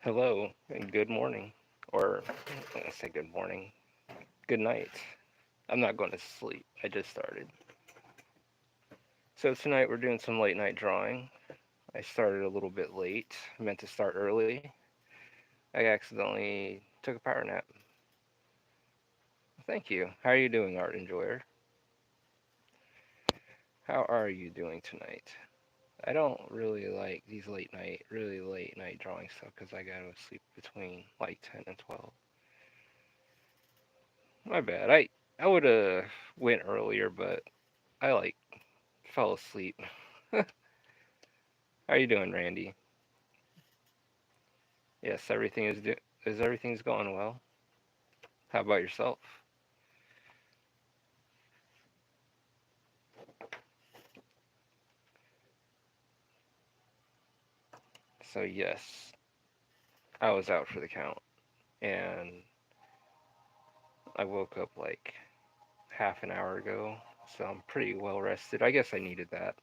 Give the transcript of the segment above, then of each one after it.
Hello and good morning. Or I say good morning. Good night. I'm not going to sleep. I just started. So tonight we're doing some late night drawing. I started a little bit late. I meant to start early. I accidentally took a power nap. Thank you. How are you doing, art enjoyer? How are you doing tonight? I don't really like these really late night drawing stuff because I go to sleep between like 10 and 12. My bad. I would have went earlier, but I fell asleep. How are you doing, Randy? Yes, everything's going well. How about yourself? So yes, I was out for the count, and I woke up like half an hour ago, so I'm pretty well rested. I guess I needed that.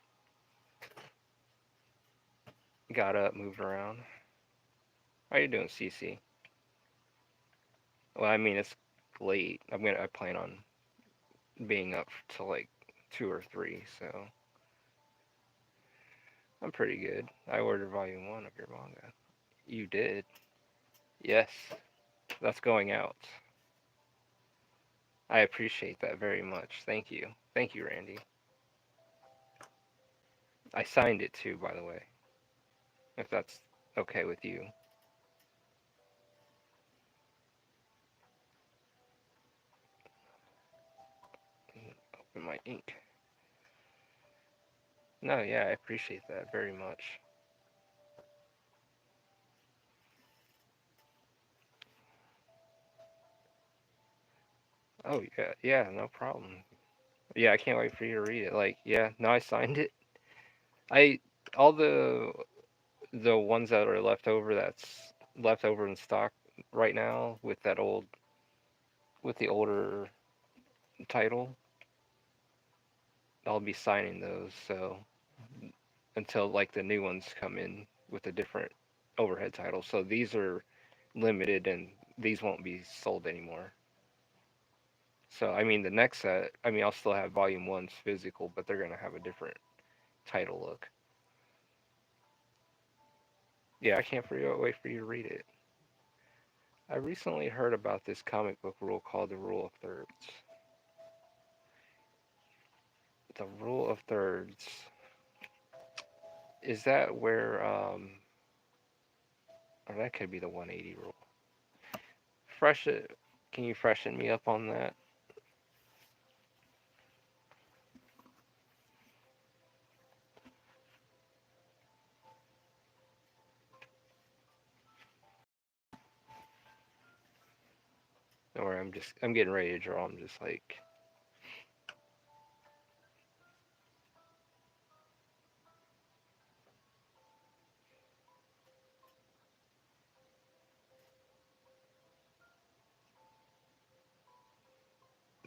Got up, moved around. How you doing, Cece? Well, I mean it's late. I plan on being up till like 2 or 3, so I'm pretty good. I ordered volume 1 of your manga. You did? Yes, that's going out. I appreciate that very much. Thank you. Thank you, Randy. I signed it too, by the way, if that's okay with you. Open my ink. No, yeah, I appreciate that very much. Oh, yeah, yeah, no problem. Yeah, I can't wait for you to read it. Like, yeah, no, I signed it. I all the ones that are that's left over in stock right now with the older title, I'll be signing those. So until like the new ones come in with a different overhead title. So these are limited and these won't be sold anymore. So I mean the next set, I mean I'll still have volume 1's physical, but they're gonna have a different title look. Yeah, I can't wait for you to read it. I recently heard about this comic book rule called the rule of thirds. The rule of thirds, is that where or that could be the 180 rule. Fresh it Can you freshen me up on that? Or I'm getting ready to draw. I'm just like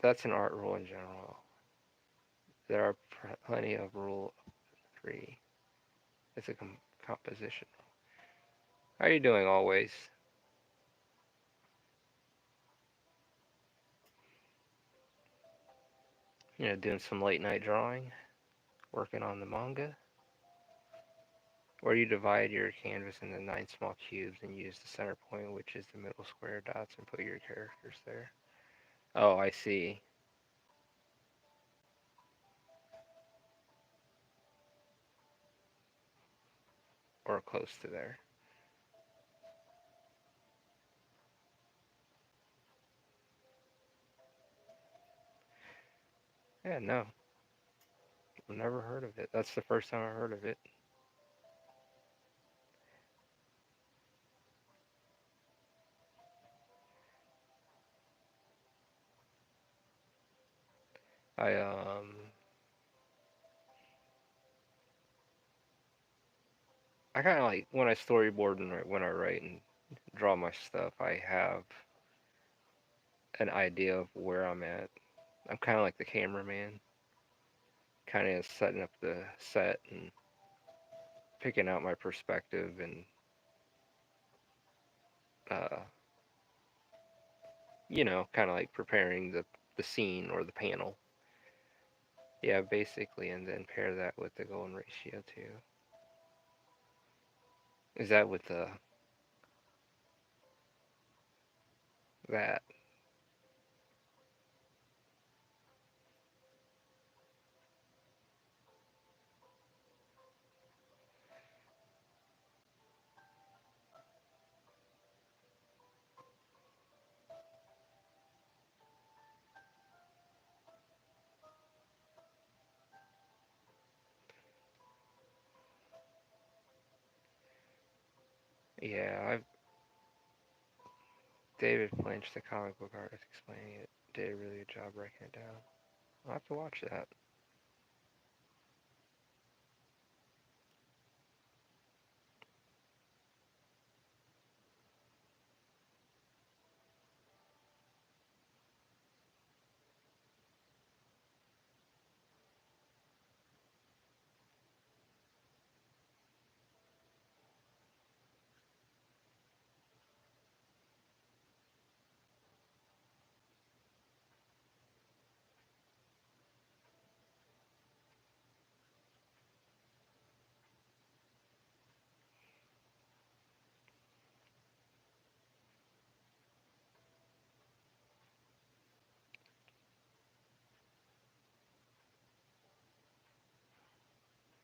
that's an art rule in general. There are plenty of rule 3. It's a composition. How are you doing always? Doing some late night drawing, working on the manga, where you divide your canvas into 9 small cubes and use the center point, which is the middle square dots, and put your characters there. Oh, I see. Or close to there. Yeah, no, I've never heard of it. That's the first time I heard of it. I I kind of like when I storyboard and when I write and draw my stuff, I have an idea of where I'm at. I'm kind of like the cameraman, kind of setting up the set and picking out my perspective and uh, kind of like preparing the scene or the panel. Yeah, basically, and then pair that with the golden ratio too. Is that with the that? Yeah, I've David Lynch, the comic book artist, explaining it. Did a really good job breaking it down. I'll have to watch that.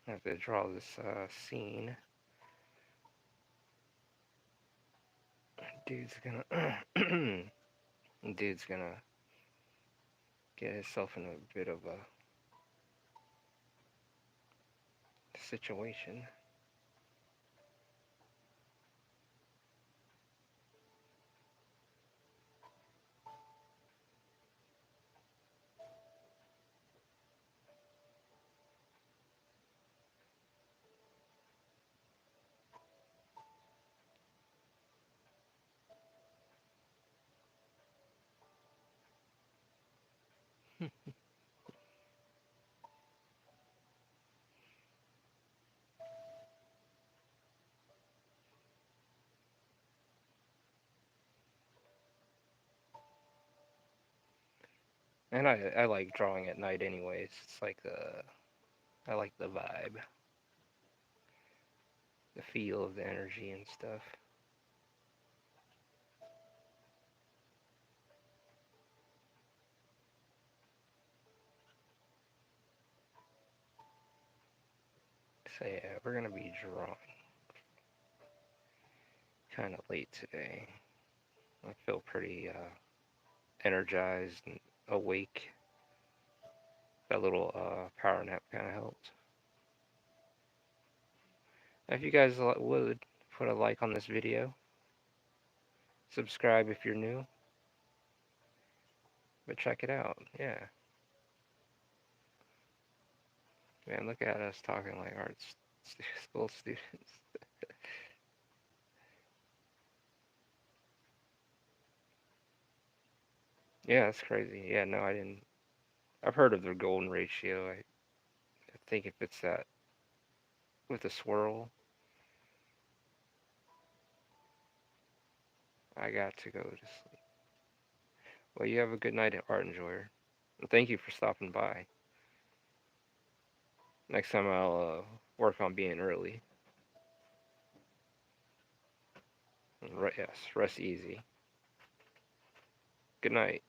I have to draw this scene. Dude's gonna dude's gonna get himself in a bit of a situation. And I like drawing at night anyways. It's like I like the vibe, the feel of the energy and stuff. So yeah, we're gonna be drawing kind of late today. I feel pretty energized and awake. That little power nap kind of helped. If you guys would put a like on this video, subscribe if you're new, but check it out. Yeah, man, look at us talking like art school students. Yeah, that's crazy. Yeah, no, I didn't. I've heard of the golden ratio. I think if it's that with a swirl, I got to go to sleep. Well, you have a good night, art enjoyer. And thank you for stopping by. Next time I'll work on being early. Yes, rest easy. Good night.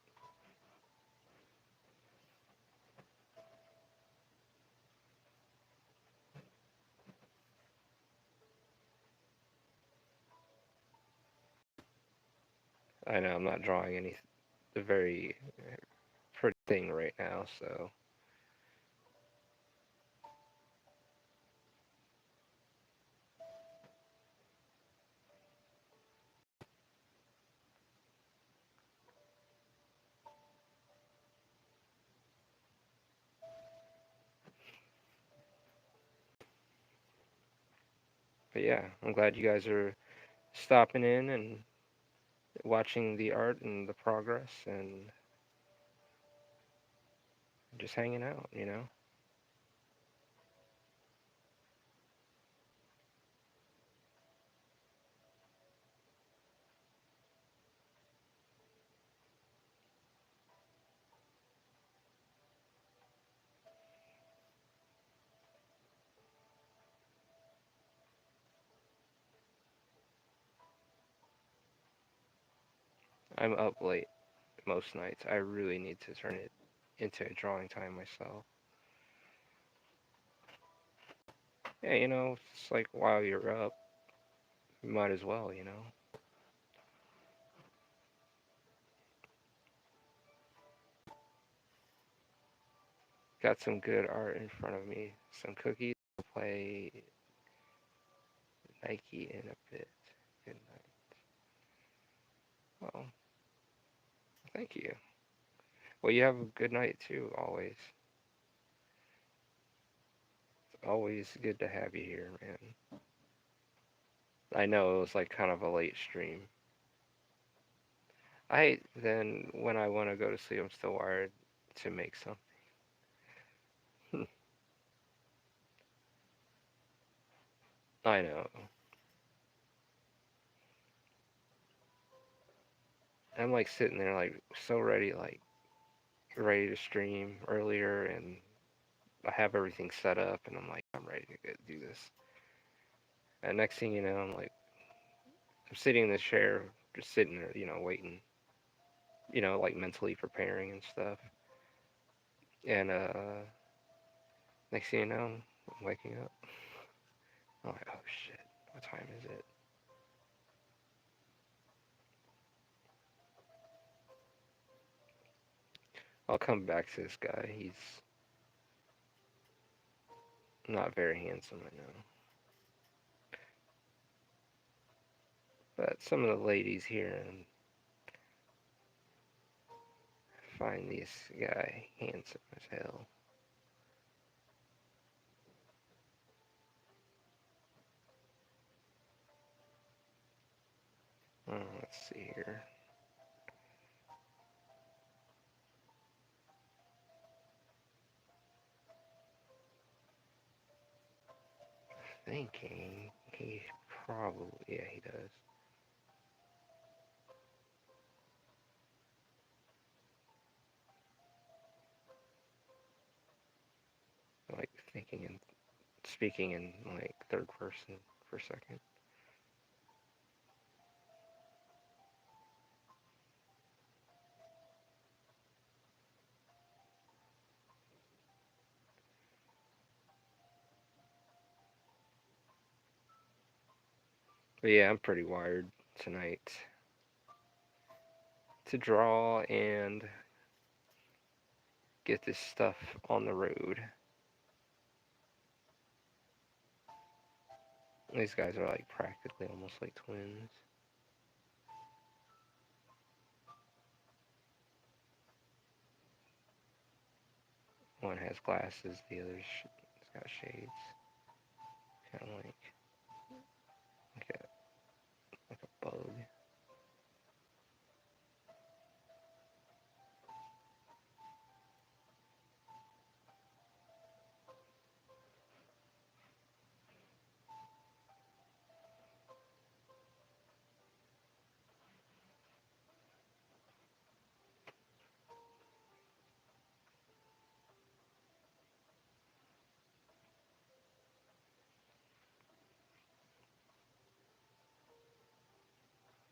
I know I'm not drawing any the very pretty thing right now, so but yeah, I'm glad you guys are stopping in and watching the art and the progress and just hanging out. I'm up late most nights. I really need to turn it into a drawing time myself. Yeah, it's like while you're up, you might as well. Got some good art in front of me. Some cookies. I'll play Nike in a bit. Good night. Well, thank you. Well, you have a good night too, always. It's always good to have you here, man. I know it was like kind of a late stream. Then when I want to go to sleep, I'm still wired to make something. I know. I'm like sitting there like so ready, like ready to stream earlier, and I have everything set up, and I'm like, I'm ready to do this. And next thing you know, I'm sitting in the chair, just sitting there, waiting, like mentally preparing and stuff. And next thing you know, I'm waking up. I'm like, oh shit, what time is it? I'll come back to this guy. He's not very handsome, I know. But some of the ladies here and find this guy handsome as hell. Let's see here. Thinking he probably, yeah, he does. Like thinking and speaking in like third person for a second. But yeah, I'm pretty wired tonight to draw and get this stuff on the road. These guys are like practically almost like twins. One has glasses, the other's got shades. Kind of like a bug.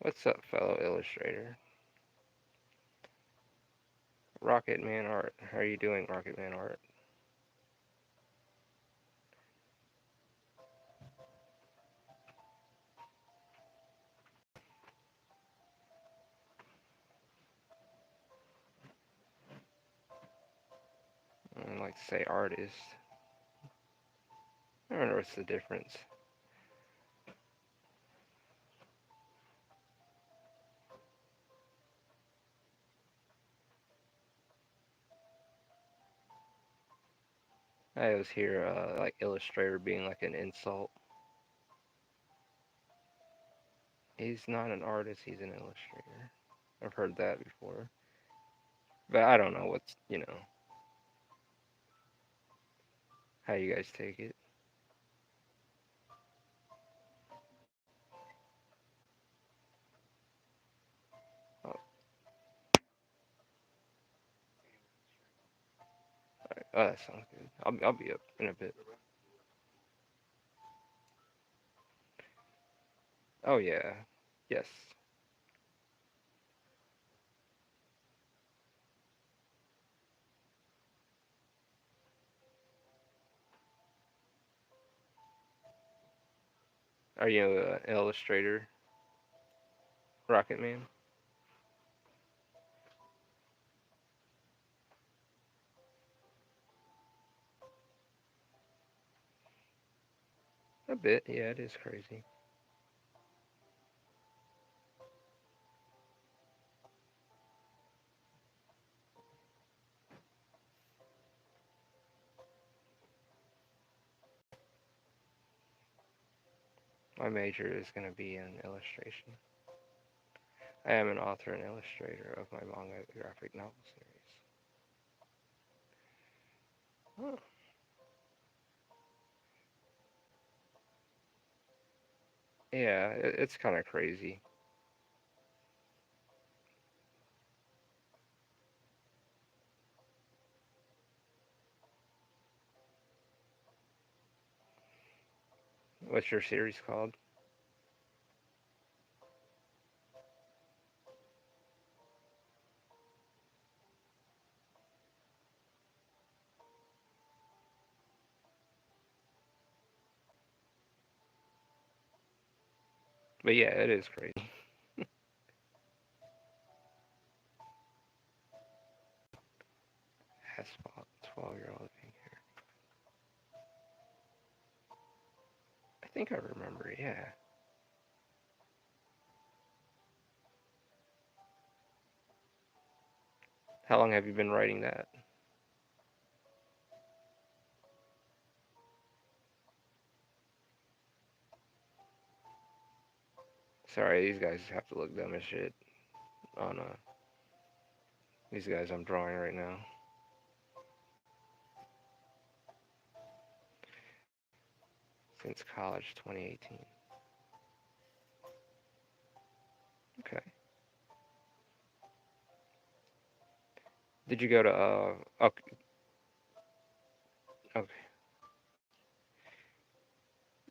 What's up, fellow illustrator? Rocket Man Art. How are you doing, Rocket Man Art? I like to say artist. I don't know what's the difference. I always hear like illustrator being like an insult. He's not an artist, he's an illustrator. I've heard that before. But I don't know how you guys take it. Oh, right. Oh, that sounds good. I'll be up in a bit. Oh, yeah. Yes. Are you an illustrator, Rocket Man? A bit, yeah, it is crazy. My major is going to be in illustration. I am an author and illustrator of my manga graphic novel series. Oh. Yeah, it's kind of crazy. What's your series called? But yeah, it is crazy. Has 12-year-old pink hair. I think I remember, yeah. How long have you been writing that? Sorry, these guys have to look dumb as shit on these guys I'm drawing right now. Since college 2018. Okay. Did you go to okay, okay.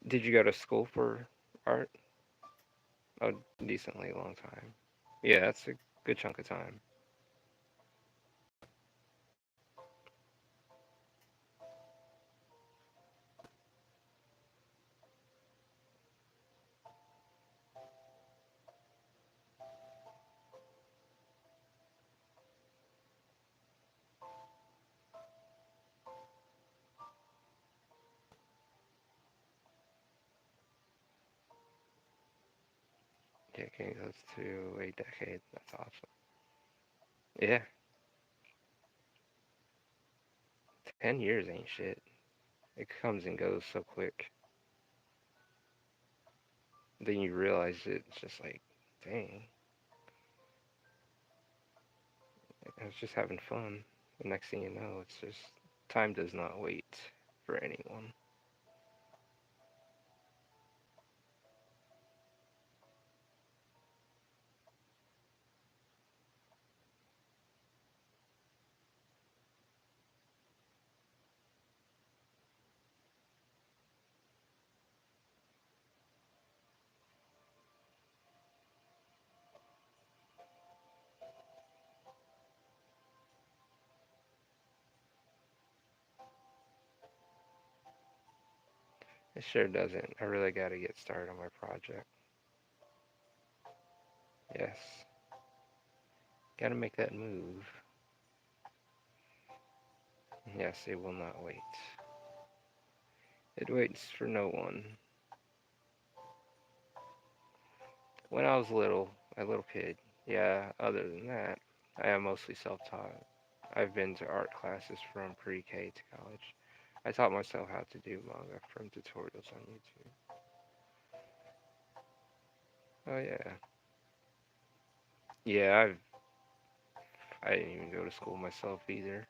Did you go to school for art? A decently long time. Yeah, that's a good chunk of time. Yeah, getting close to a decade. That's awesome. Yeah, 10 years ain't shit. It comes and goes so quick. Then you realize it's just like, dang, I was just having fun. The next thing you know, it's just time does not wait for anyone. It sure doesn't. I really got to get started on my project. Yes, got to make that move. Yes, it will not wait. It waits for no one. When I was little, a little kid, yeah, other than that, I am mostly self-taught. I've been to art classes from pre-K to college. I taught myself how to do manga from tutorials on YouTube. Oh yeah. Yeah, I didn't even go to school myself either.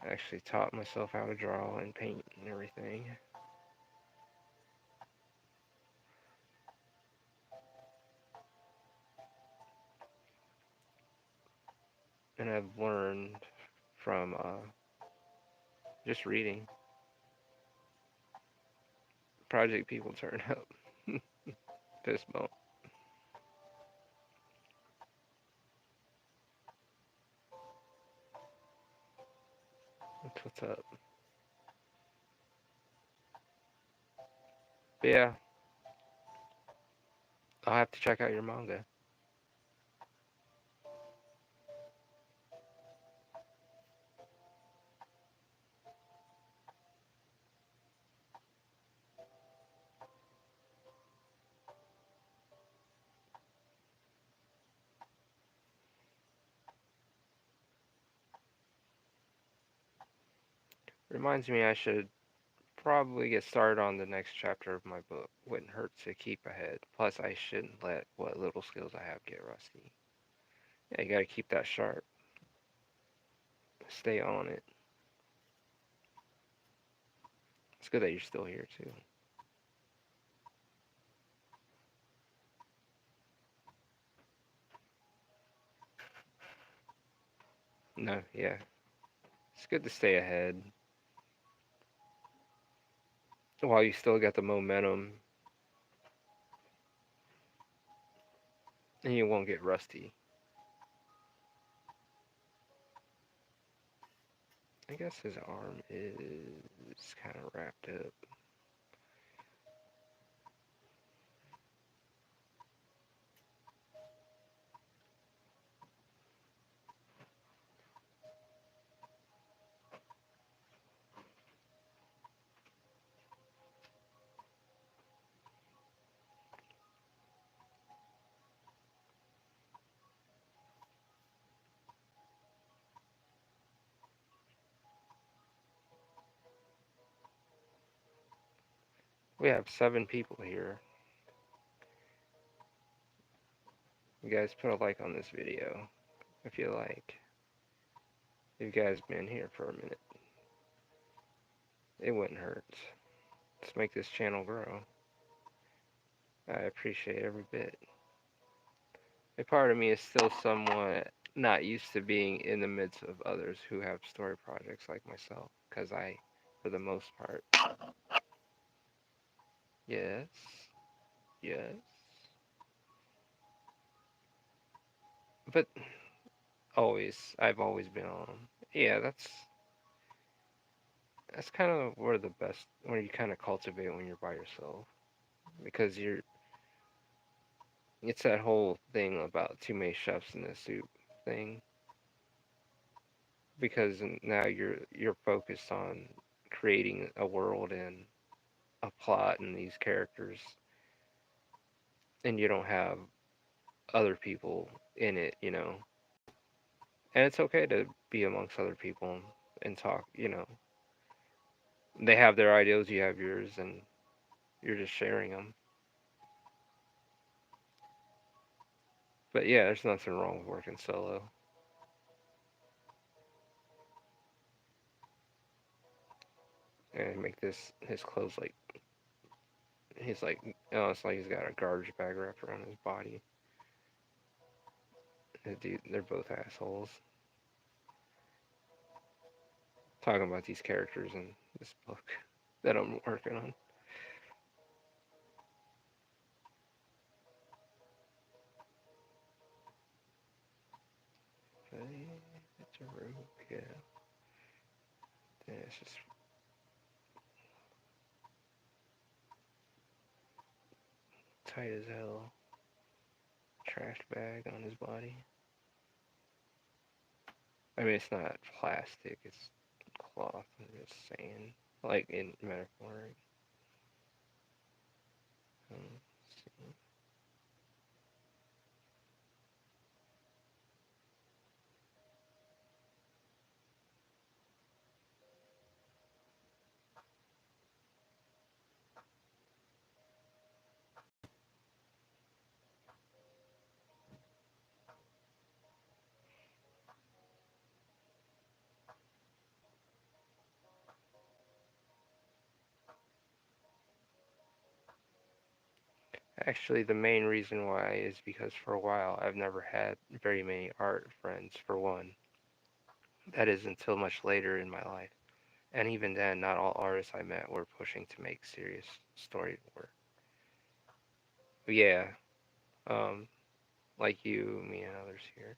I actually taught myself how to draw and paint and everything. And I've learned from just reading. Project people turn up. Fist bump. That's what's up. But yeah, I'll have to check out your manga. Reminds me I should probably get started on the next chapter of my book. Wouldn't hurt to keep ahead. Plus, I shouldn't let what little skills I have get rusty. Yeah, you gotta keep that sharp. Stay on it. It's good that you're still here too. No, yeah, it's good to stay ahead while you still got the momentum and you won't get rusty. I guess his arm is kind of wrapped up. We have 7 people here. You guys put a like on this video if you like. If you guys been here for a minute, it wouldn't hurt. Let's make this channel grow. I appreciate every bit. A part of me is still somewhat not used to being in the midst of others who have story projects like myself, because I, for the most part, yes, yes, but I've always been on. Yeah, that's kind of where the best, where you kind of cultivate when you're by yourself, because it's that whole thing about too many chefs in the soup thing, because now you're focused on creating a world and a plot and these characters, and you don't have other people in it. And it's okay to be amongst other people and talk. They have their ideals, you have yours, and you're just sharing them. But yeah, there's nothing wrong with working solo. And make this his clothes like he's like oh, it's like he's got a garbage bag wrapped around his body. Dude, they're both assholes. Talking about these characters in this book that I'm working on. But yeah, it's a room. Yeah. Yeah, it's just tight as hell. Trash bag on his body. I mean, it's not plastic, it's cloth. I'm just saying. Like in metaphor. See. Actually, the main reason why is because for a while I've never had very many art friends, for one. That is until much later in my life. And even then, not all artists I met were pushing to make serious story work. But yeah, um, like you, me, and others here.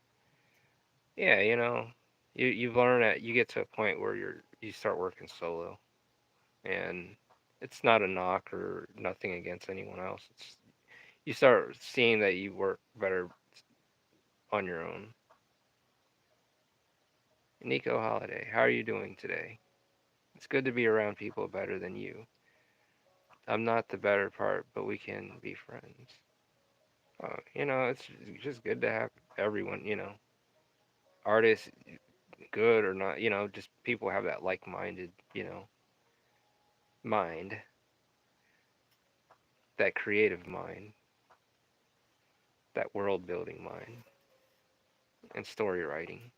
Yeah, you learn at you get to a point where you start working solo, and it's not a knock or nothing against anyone else. It's you start seeing that you work better on your own. Nico Holiday, how are you doing today? It's good to be around people better than you. I'm not the better part, but we can be friends. It's just good to have everyone, artists, good or not, just people have that like-minded, mind, that creative mind, that world-building mind, and story writing.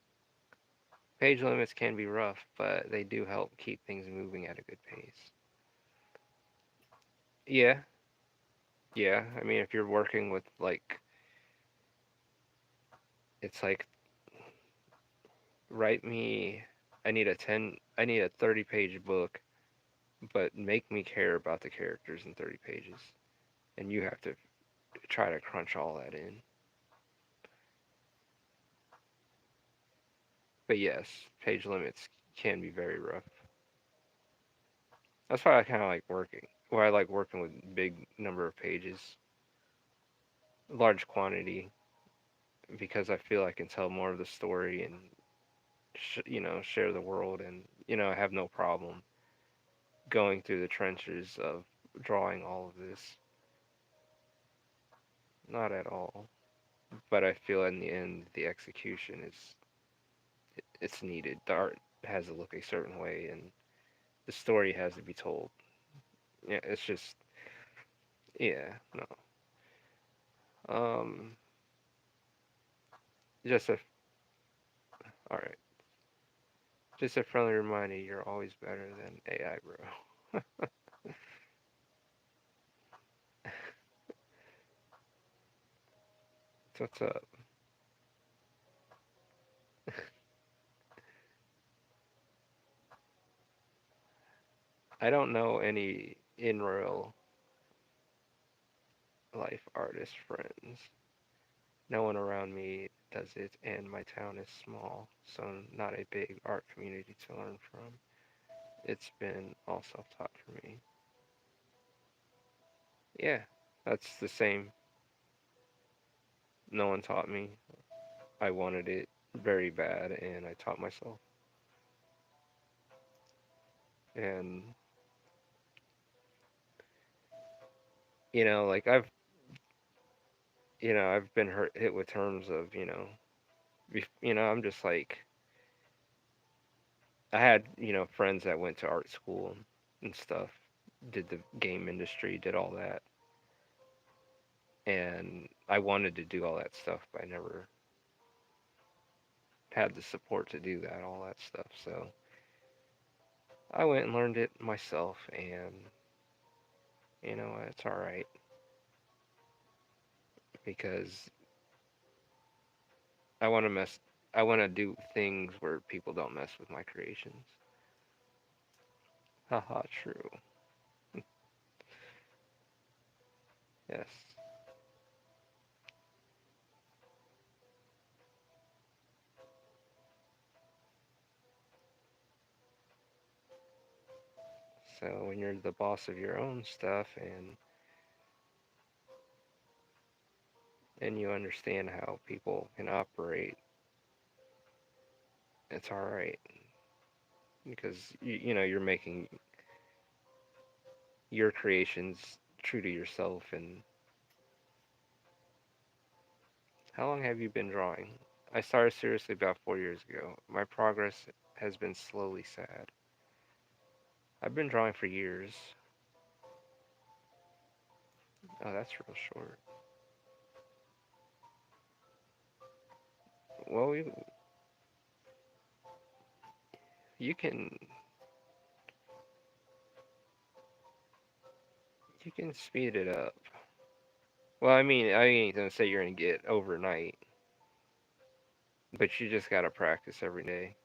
Page limits can be rough, but they do help keep things moving at a good pace. Yeah, yeah. I mean, if you're working with like, it's like, write me. I need a 30-page book, but make me care about the characters in 30 pages, and you have to try to crunch all that in. But yes, page limits can be very rough. That's why I kind of like working. Why I like working with big number of pages, large quantity, because I feel I can tell more of the story and share the world, and I have no problem going through the trenches of drawing all of this. Not at all. But I feel in the end the execution is it's needed. The art has to look a certain way, and the story has to be told. Yeah, it's just yeah, no. Um, just a all right. Just a friendly reminder, you're always better than AI, bro. So what's up? I don't know any in real life artist friends. No one around me does it, and my town is small, so not a big art community to learn from. It's been all self-taught for me. Yeah, that's the same. No one taught me. I wanted it very bad, and I taught myself. And like I've been hit with terms of, I'm just like, I had, friends that went to art school and stuff, did the game industry, did all that, and I wanted to do all that stuff, but I never had the support to do that, all that stuff. So I went and learned it myself, and it's all right because I want to mess. I want to do things where people don't mess with my creations. Haha, true. Yes. So when you're the boss of your own stuff and you understand how people can operate, it's all right because you're making your creations true to yourself. And how long have you been drawing? I started seriously about 4 years ago. My progress has been slowly sad. I've been drawing for years. Oh, that's real short. Well, you can you can speed it up. Well, I ain't gonna say you're gonna get overnight, but you just gotta practice every day.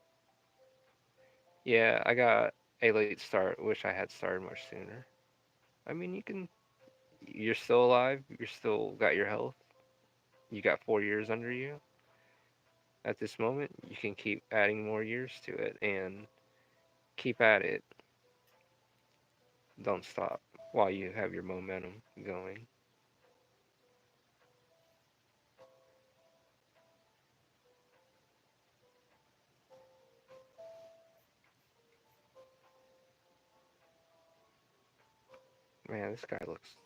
Yeah, I got a late start. Wish I had started much sooner. I mean, you can. You're still alive. You're still got your health. You got 4 years under you. At this moment, you can keep adding more years to it and keep at it. Don't stop while you have your momentum going. Man, this guy looks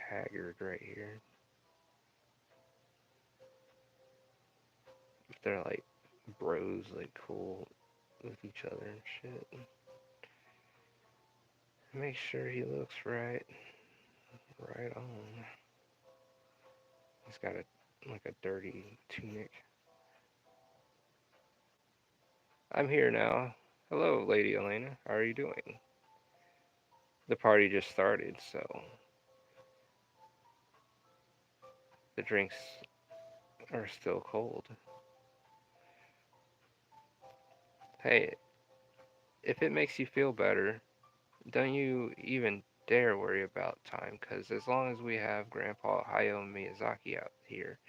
haggard right here. They're like bros, like cool with each other and shit. Make sure he looks right. Right on. He's got a like a dirty tunic. I'm here now. Hello, Lady Elena. How are you doing? The party just started, so the drinks are still cold. Hey, if it makes you feel better, don't you even dare worry about time, because as long as we have Grandpa Hayao Miyazaki out here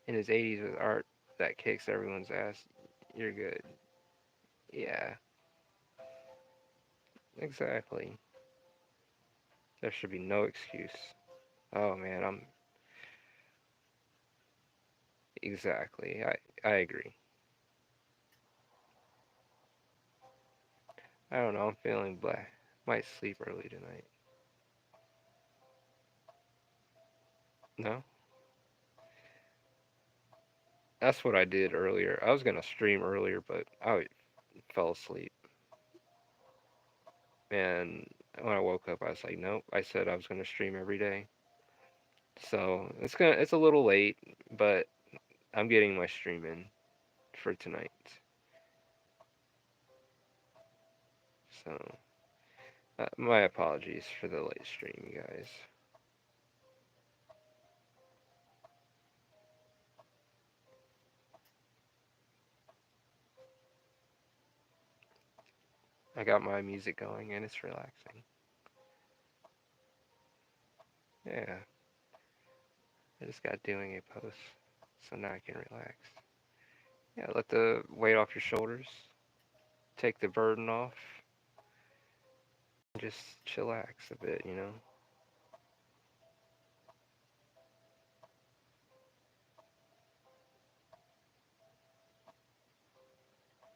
in his 80s with art that kicks everyone's ass, you're good. Yeah, exactly. There should be no excuse. Oh man, I'm exactly. I agree. I don't know. I'm feeling black. Might sleep early tonight. No, that's what I did earlier. I was gonna stream earlier, but I fell asleep. And when I woke up, I was like, nope. I said I was gonna stream every day. So it's a little late, but I'm getting my stream in for tonight. So my apologies for the late stream, you guys. I got my music going and it's relaxing. Yeah, I just got doing a post, so now I can relax. Yeah, let the weight off your shoulders, take the burden off, and just chillax a bit, you know?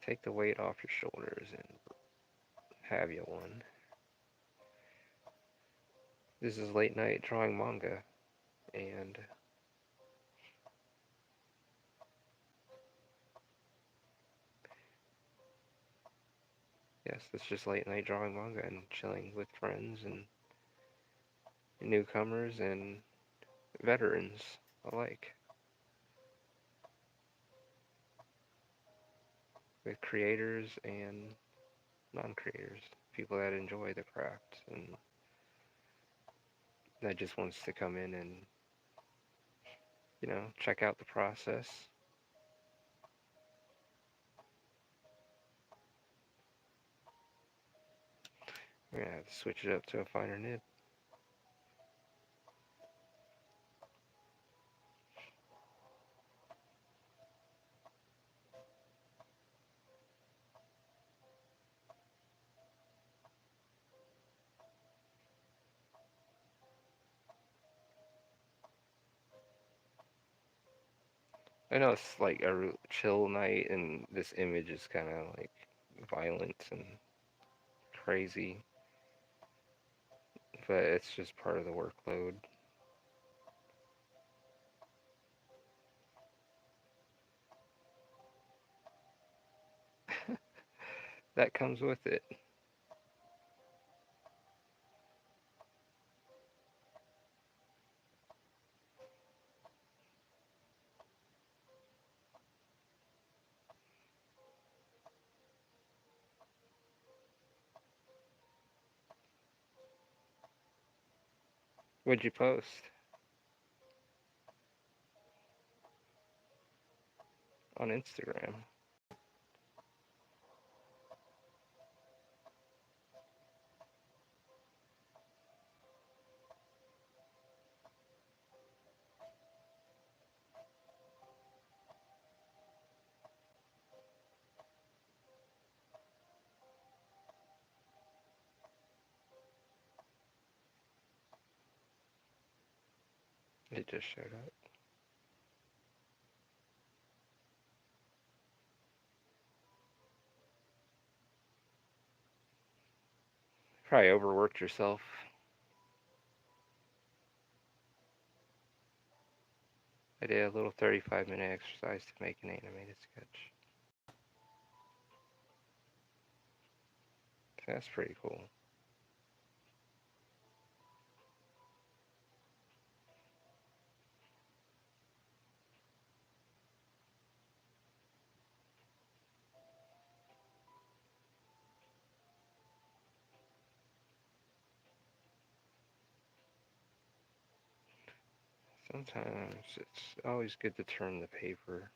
Take the weight off your shoulders and have you one. This is late night drawing manga, and yes, it's just late night drawing manga and chilling with friends and newcomers and veterans alike, with creators and non-creators, people that enjoy the craft and that just wants to come in and check out the process. We're gonna have to switch it up to a finer nib. I know it's like a chill night, and this image is kind of like violent and crazy, but it's just part of the workload that comes with it. What'd you post on Instagram? It just showed up. Probably overworked yourself. I did a little 35-minute exercise to make an animated sketch. That's pretty cool. Sometimes it's always good to turn the paper.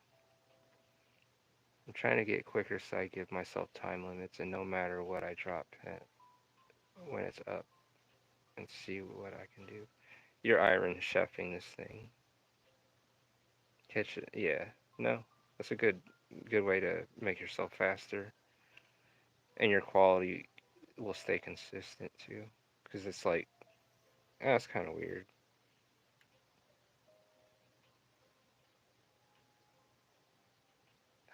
I'm trying to get quicker so I give myself time limits, and no matter what I drop it when it's up, and see what I can do. You're Iron Chefing this thing. Catch it, yeah. No, that's a good way to make yourself faster, and your quality will stay consistent too. Because it's like, that's kind of weird.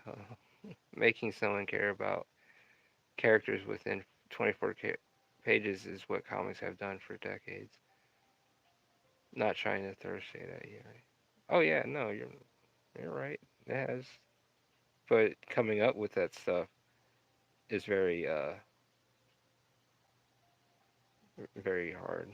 Uh, Making someone care about characters within 24 pages is what comics have done for decades. Not trying to throw shade at you. Right? Oh yeah, no, you're right. It has, but coming up with that stuff is very hard.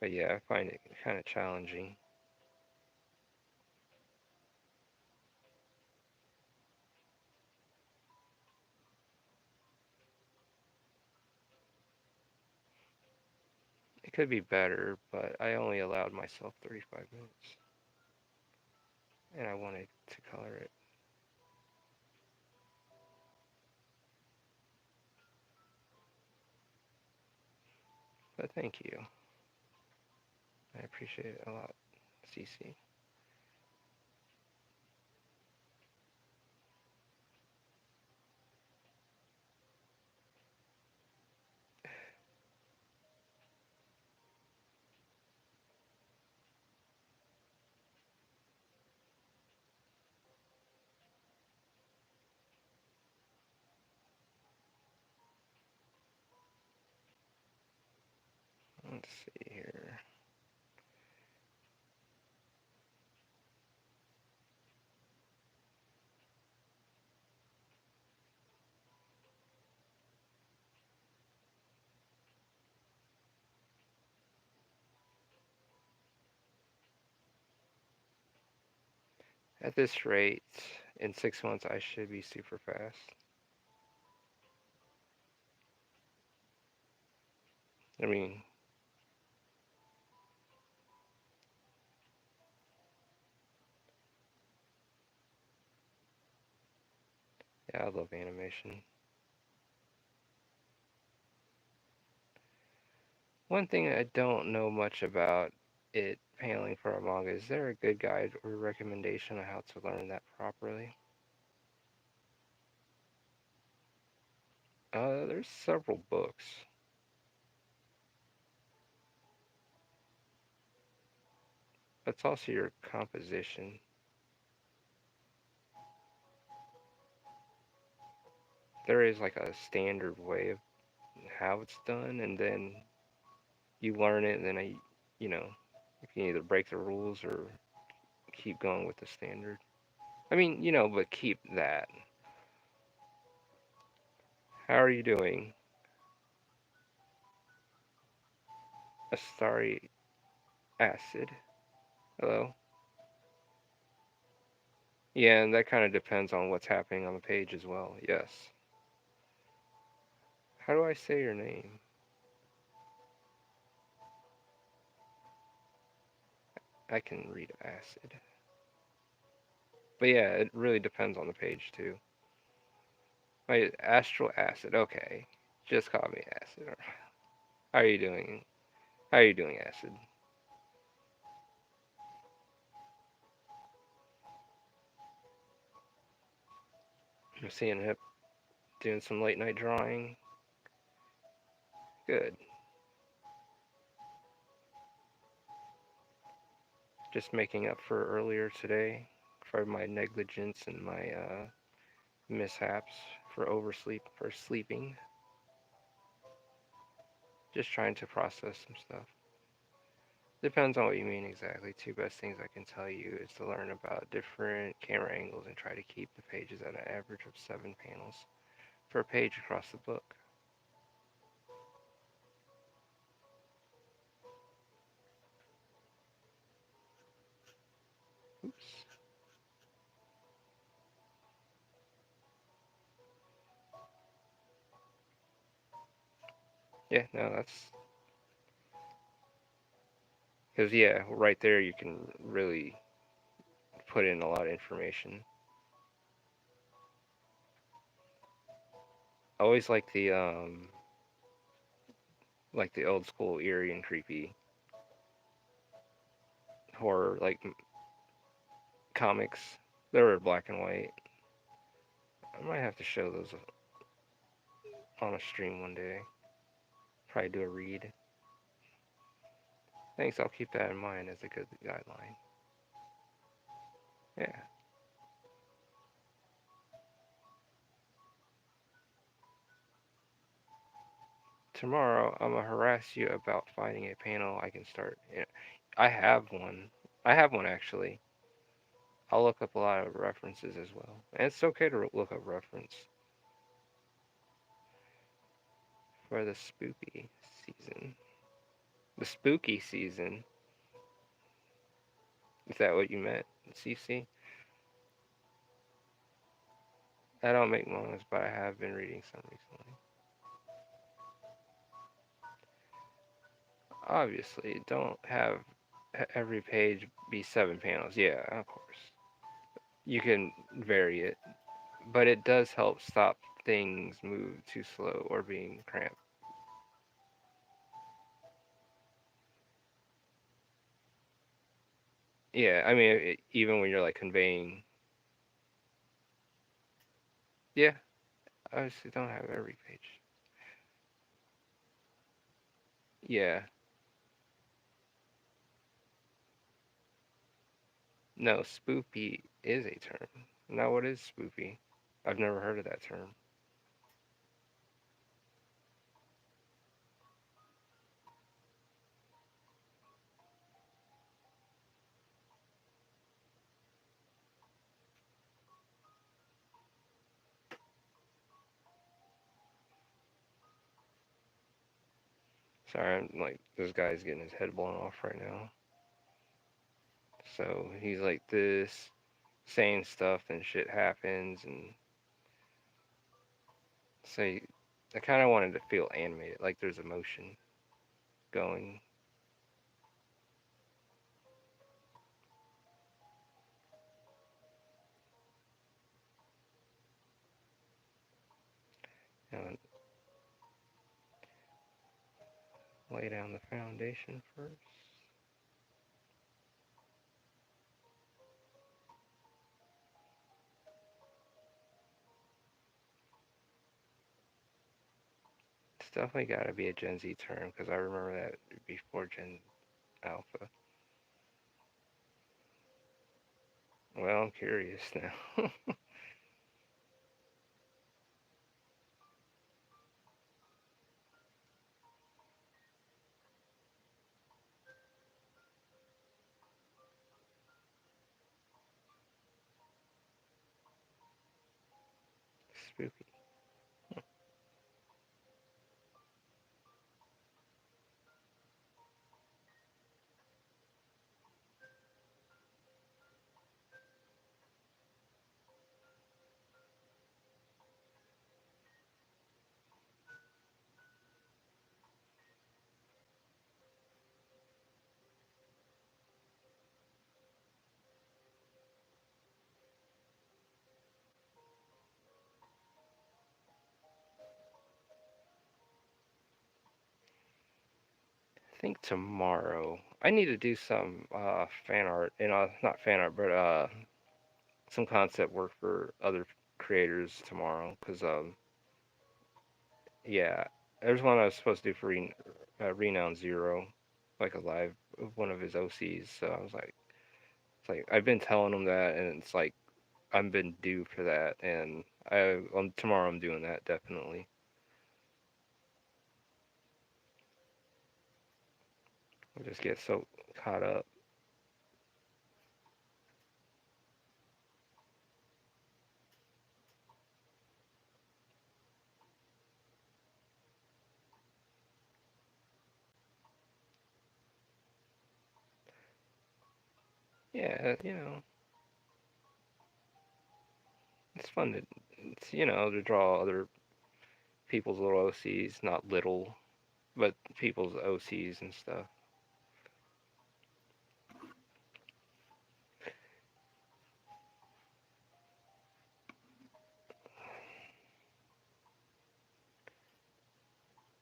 But yeah, I find it kind of challenging. It could be better, but I only allowed myself 35 minutes, and I wanted to color it. But thank you. I appreciate it a lot, CC. Let's see here. At this rate, in 6 months, I should be super fast. I mean, yeah, I love animation. One thing I don't know much about it paneling for a manga, is there a good guide or recommendation on how to learn that properly? There's several books. That's also your composition. There is like a standard way of how it's done, and then you learn it, and then you know, you can either break the rules or keep going with the standard. I mean, but keep that. How are you doing? A starry acid. Hello? Yeah, and that kind of depends on what's happening on the page as well. Yes. How do I say your name? I can read acid. But yeah, it really depends on the page too. Wait, astral acid. Okay. Just call me acid. How are you doing? How are you doing, acid? I'm seeing him doing some late night drawing. Good. Just making up for earlier today for my negligence and my mishaps for oversleep for sleeping. Just trying to process some stuff. Depends on what you mean exactly. Two best things I can tell you is to learn about different camera angles and try to keep the pages at an average of 7 panels per page across the book. Oops. Yeah, no, that's because yeah, right there you can really put in a lot of information. I always like the old school eerie and creepy horror like comics. They were black and white. I might have to show those on a stream one day. Probably do a read. Thanks, I'll keep that in mind as a good guideline. Yeah. Tomorrow, I'm gonna harass you about finding a panel I can start. Yeah, I have one. I have one actually. I'll look up a lot of references as well. And it's okay to look up reference for the spooky season. The spooky season. Is that what you meant, CC? I don't make mangas, but I have been reading some recently. Obviously, don't have every page be 7 panels. Yeah, of course. You can vary it, but it does help stop things move too slow or being cramped. Yeah, I mean, even when you're like conveying, yeah, obviously don't have every page. Yeah, no, spoopy is a term. Now, what is spoopy? I've never heard of that term. Sorry, I'm like, this guy's getting his head blown off right now. So he's like this, saying stuff, and shit happens, and so I kind of wanted to feel animated, like there's emotion going. And lay down the foundation first. It's definitely got to be a Gen Z term because I remember that before Gen Alpha. Well, I'm curious now. Spooky. I think tomorrow I need to do some fan art, and not fan art, but some concept work for other creators tomorrow because yeah, there's one I was supposed to do for Renown Zero, like a live of one of his OCs. So I was like, it's like I've been telling him that, and it's like I've been due for that, and tomorrow I'm doing that definitely. I just get so caught up. Yeah, it's fun to it's to draw other people's little OCs, not little, but people's OCs and stuff.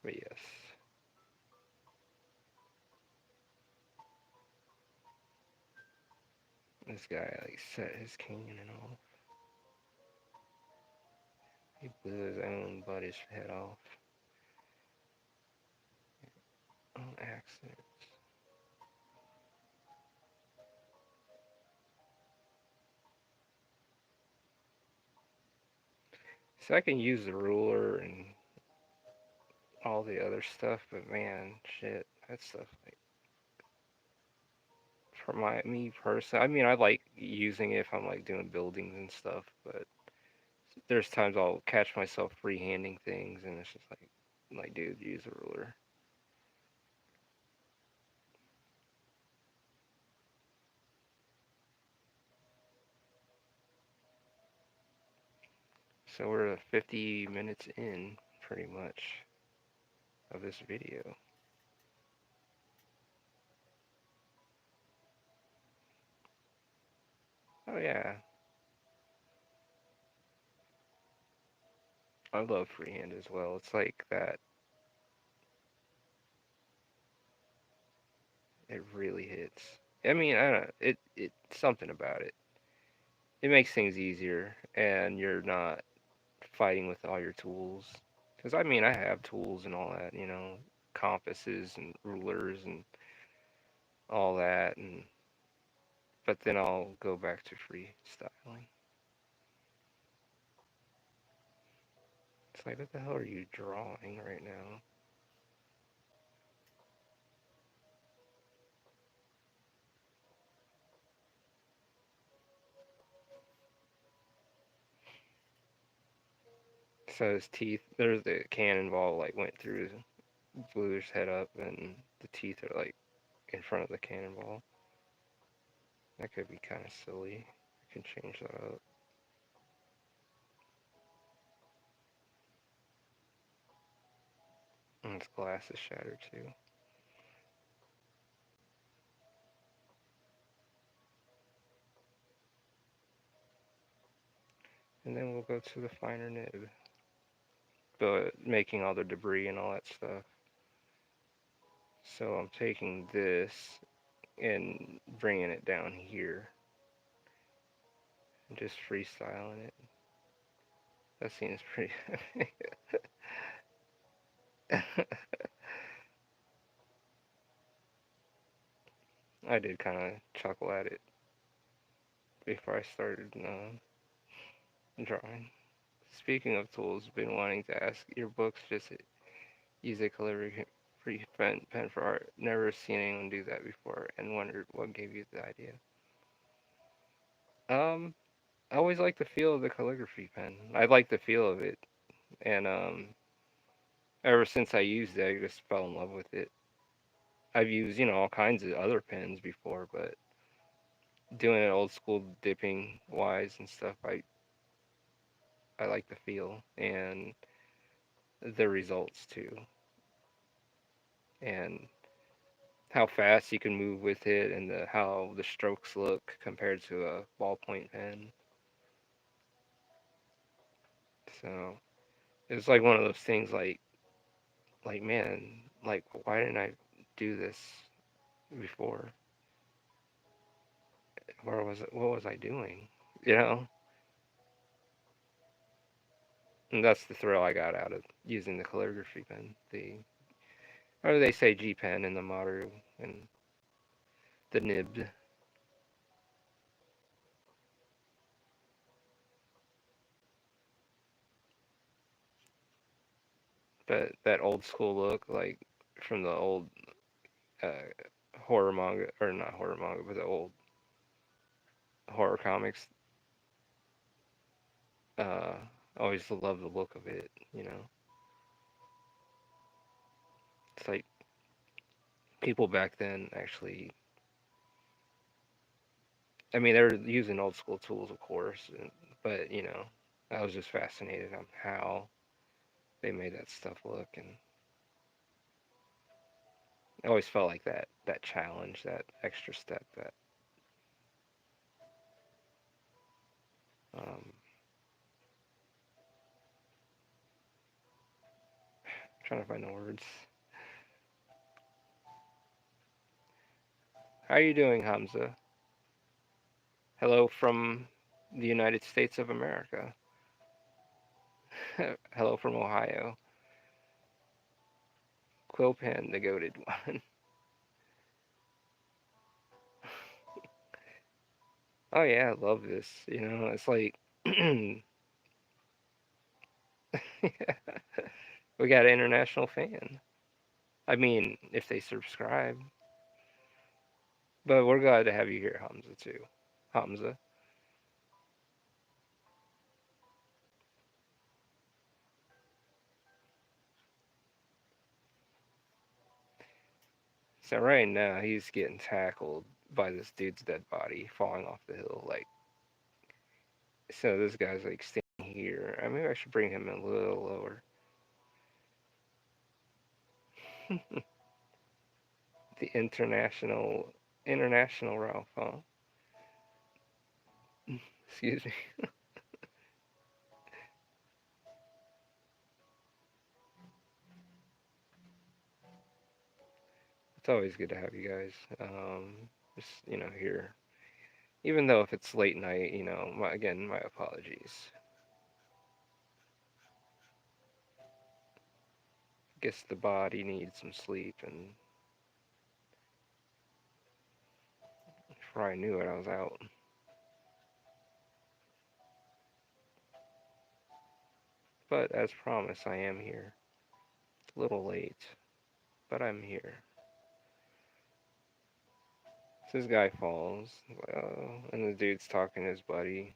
But yes, this guy like set his canyon and all. He blew his own buddy's head off on accident. So I can use the ruler and all the other stuff, but man, shit, that stuff like for me personally, I mean, I like using it if I'm like doing buildings and stuff, but there's times I'll catch myself freehanding things, and it's just like, dude, use a ruler. So we're 50 minutes in, pretty much, of this video. Oh yeah, I love freehand as well. It's like that. It really hits. I mean, I don't know. It something about it. It makes things easier, and you're not fighting with all your tools. Because I mean, I have tools and all that, compasses and rulers and all that, and but then I'll go back to freestyling. It's like, what the hell are you drawing right now? So his teeth, there's the cannonball like went through, blew his head up, and the teeth are like in front of the cannonball. That could be kind of silly. I can change that up. And his glass is shattered too. And then we'll go to the finer nib, but making all the debris and all that stuff. So I'm taking this and bringing it down here and just freestyling it. That seems pretty. I did kind of chuckle at it before I started drawing. Speaking of tools, been wanting to ask your books just use a calligraphy free pen for art. Never seen anyone do that before, and wondered what gave you the idea. Um, I always like the feel of the calligraphy pen. I like the feel of it, and ever since I used it, I just fell in love with it. I've used all kinds of other pens before, but doing it old school dipping wise and stuff, I like the feel and the results too, and how fast you can move with it, and how the strokes look compared to a ballpoint pen. So it's like one of those things like man, like why didn't I do this before? Where was it? What was I doing? You know? And that's the thrill I got out of using the calligraphy pen. Or they say G pen in the Maru and the nib. But that old school look, like from the old uh, horror manga, or not horror manga, but the old horror comics. Uh, always love the look of it. It's like people back then actually. I mean, they were using old school tools, of course, but I was just fascinated on how they made that stuff look, and I always felt like that challenge, that extra step, that um, trying to find the words. How are you doing, Hamza? Hello from the United States of America. Hello from Ohio. Quilpan, the goated one. Oh yeah, I love this. It's like we got an international fan. I mean, if they subscribe. But we're glad to have you here, Hamza, too. Hamza. So right now he's getting tackled by this dude's dead body falling off the hill. Like, so this guy's like standing here. Maybe I should bring him a little lower. The international Ralph, huh? Excuse me. It's always good to have you guys. Just here. Even though if it's late night, again, my apologies. Guess the body needs some sleep, and before I knew it, I was out. But as promised, I am here. It's a little late, but I'm here. So this guy falls, and the dude's talking to his buddy.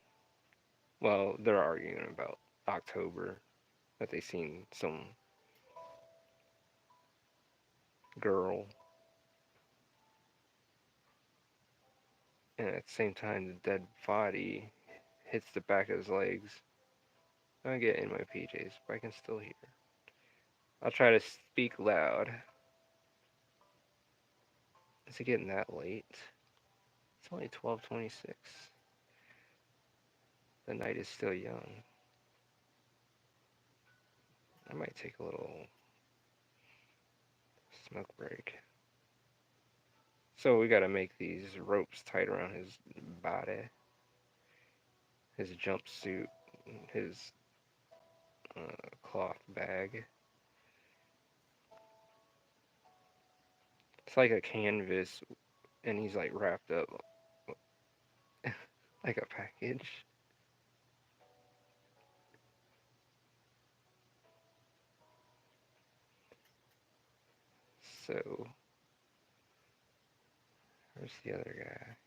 Well, they're arguing about October, that they seen some girl, and at the same time, the dead body hits the back of his legs. I get in my PJs, but I can still hear. I'll try to speak loud. Is it getting that late? It's only 12:26. The night is still young. I might take a little smoke break. So we gotta make these ropes tight around his body, his jumpsuit, his cloth bag. It's like a canvas, and he's like wrapped up like a package. So where's the other guy?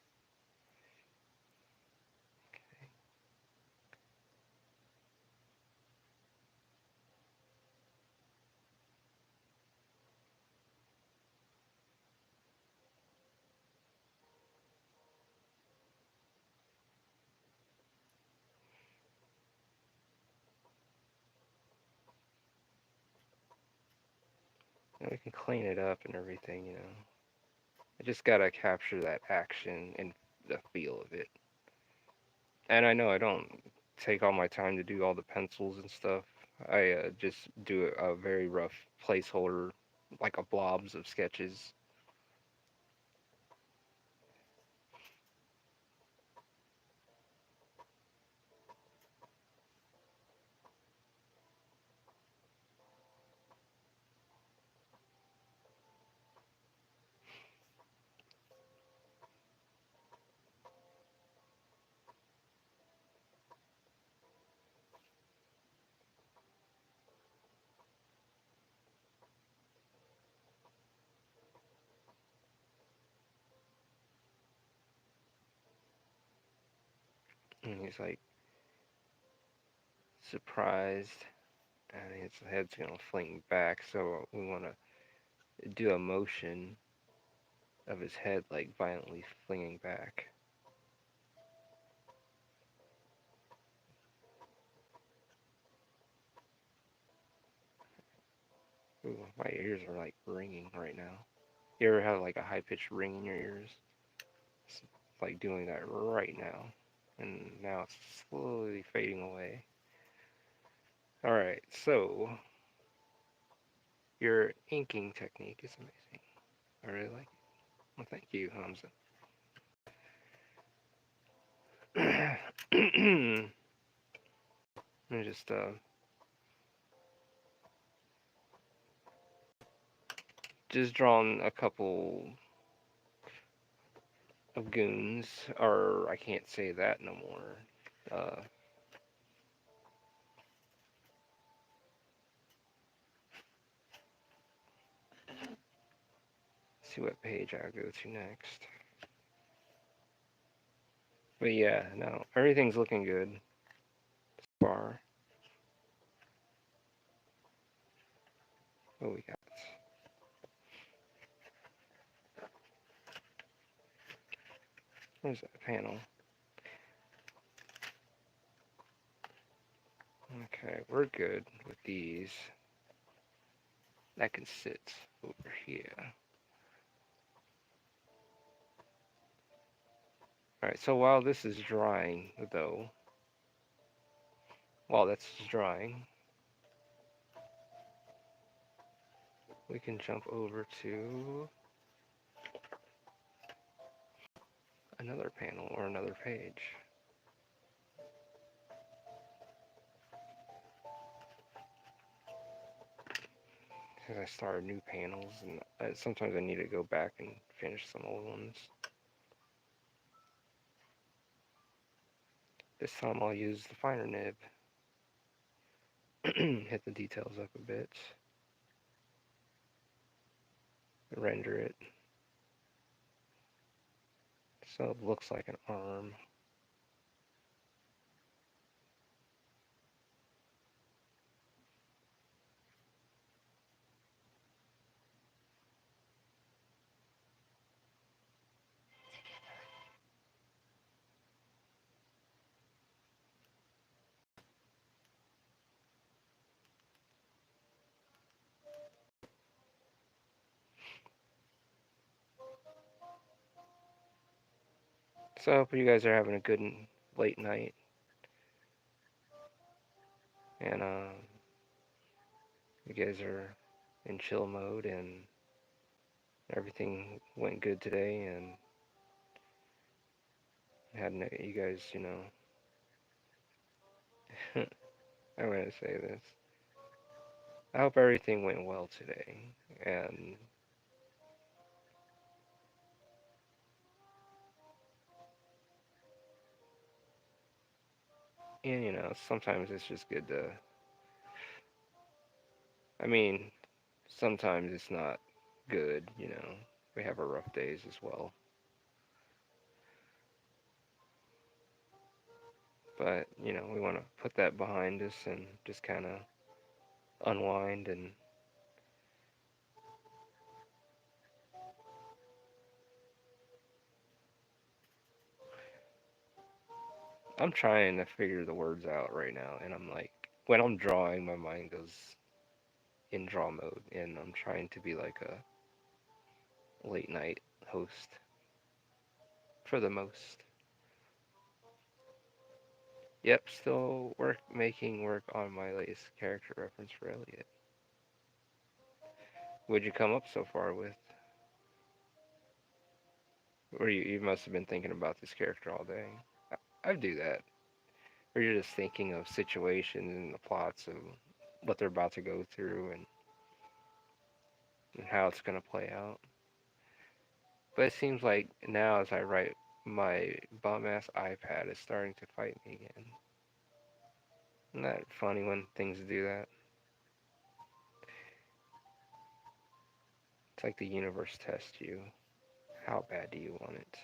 And we can clean it up and everything. I just gotta capture that action and the feel of it. And I know I don't take all my time to do all the pencils and stuff. I just do a very rough placeholder, like a blobs of sketches. And he's like surprised, and his head's gonna fling back. So we want to do a motion of his head like violently flinging back. Ooh, my ears are like ringing right now. You ever have like a high pitched ring in your ears? It's like doing that right now. And now it's slowly fading away. Alright, so your inking technique is amazing. I really like it. Well, thank you, Hamza. I'm just drawing a couple of goons, or I can't say that no more. Uh, see what page I'll go to next. But yeah, no, everything's looking good so far. What we got? Where's that panel? Okay, we're good with these. That can sit over here. Alright, so while this is drying, though, while that's drying, we can jump over to another panel or another page. Because I started new panels, and sometimes I need to go back and finish some old ones. This time I'll use the finer nib. Hit the details up a bit. Render it so it looks like an arm. So I hope you guys are having a good late night. And you guys are in chill mode and everything went good today and had you guys, I'm gonna say this. I hope everything went well today, and sometimes it's just good to. I mean, sometimes it's not good. We have our rough days as well, but we want to put that behind us and just kind of unwind and. I'm trying to figure the words out right now, and I'm like, when I'm drawing, my mind goes in draw mode, and I'm trying to be like a late night host for the most. Yep, still making work on my latest character reference for Elliot. What'd you come up so far with? Or you must have been thinking about this character all day. I do that. Or you're just thinking of situations and the plots of what they're about to go through and how it's going to play out. But it seems like now as I write, my bum ass iPad is starting to fight me again. Isn't that funny when things do that? It's like the universe tests you. How bad do you want it?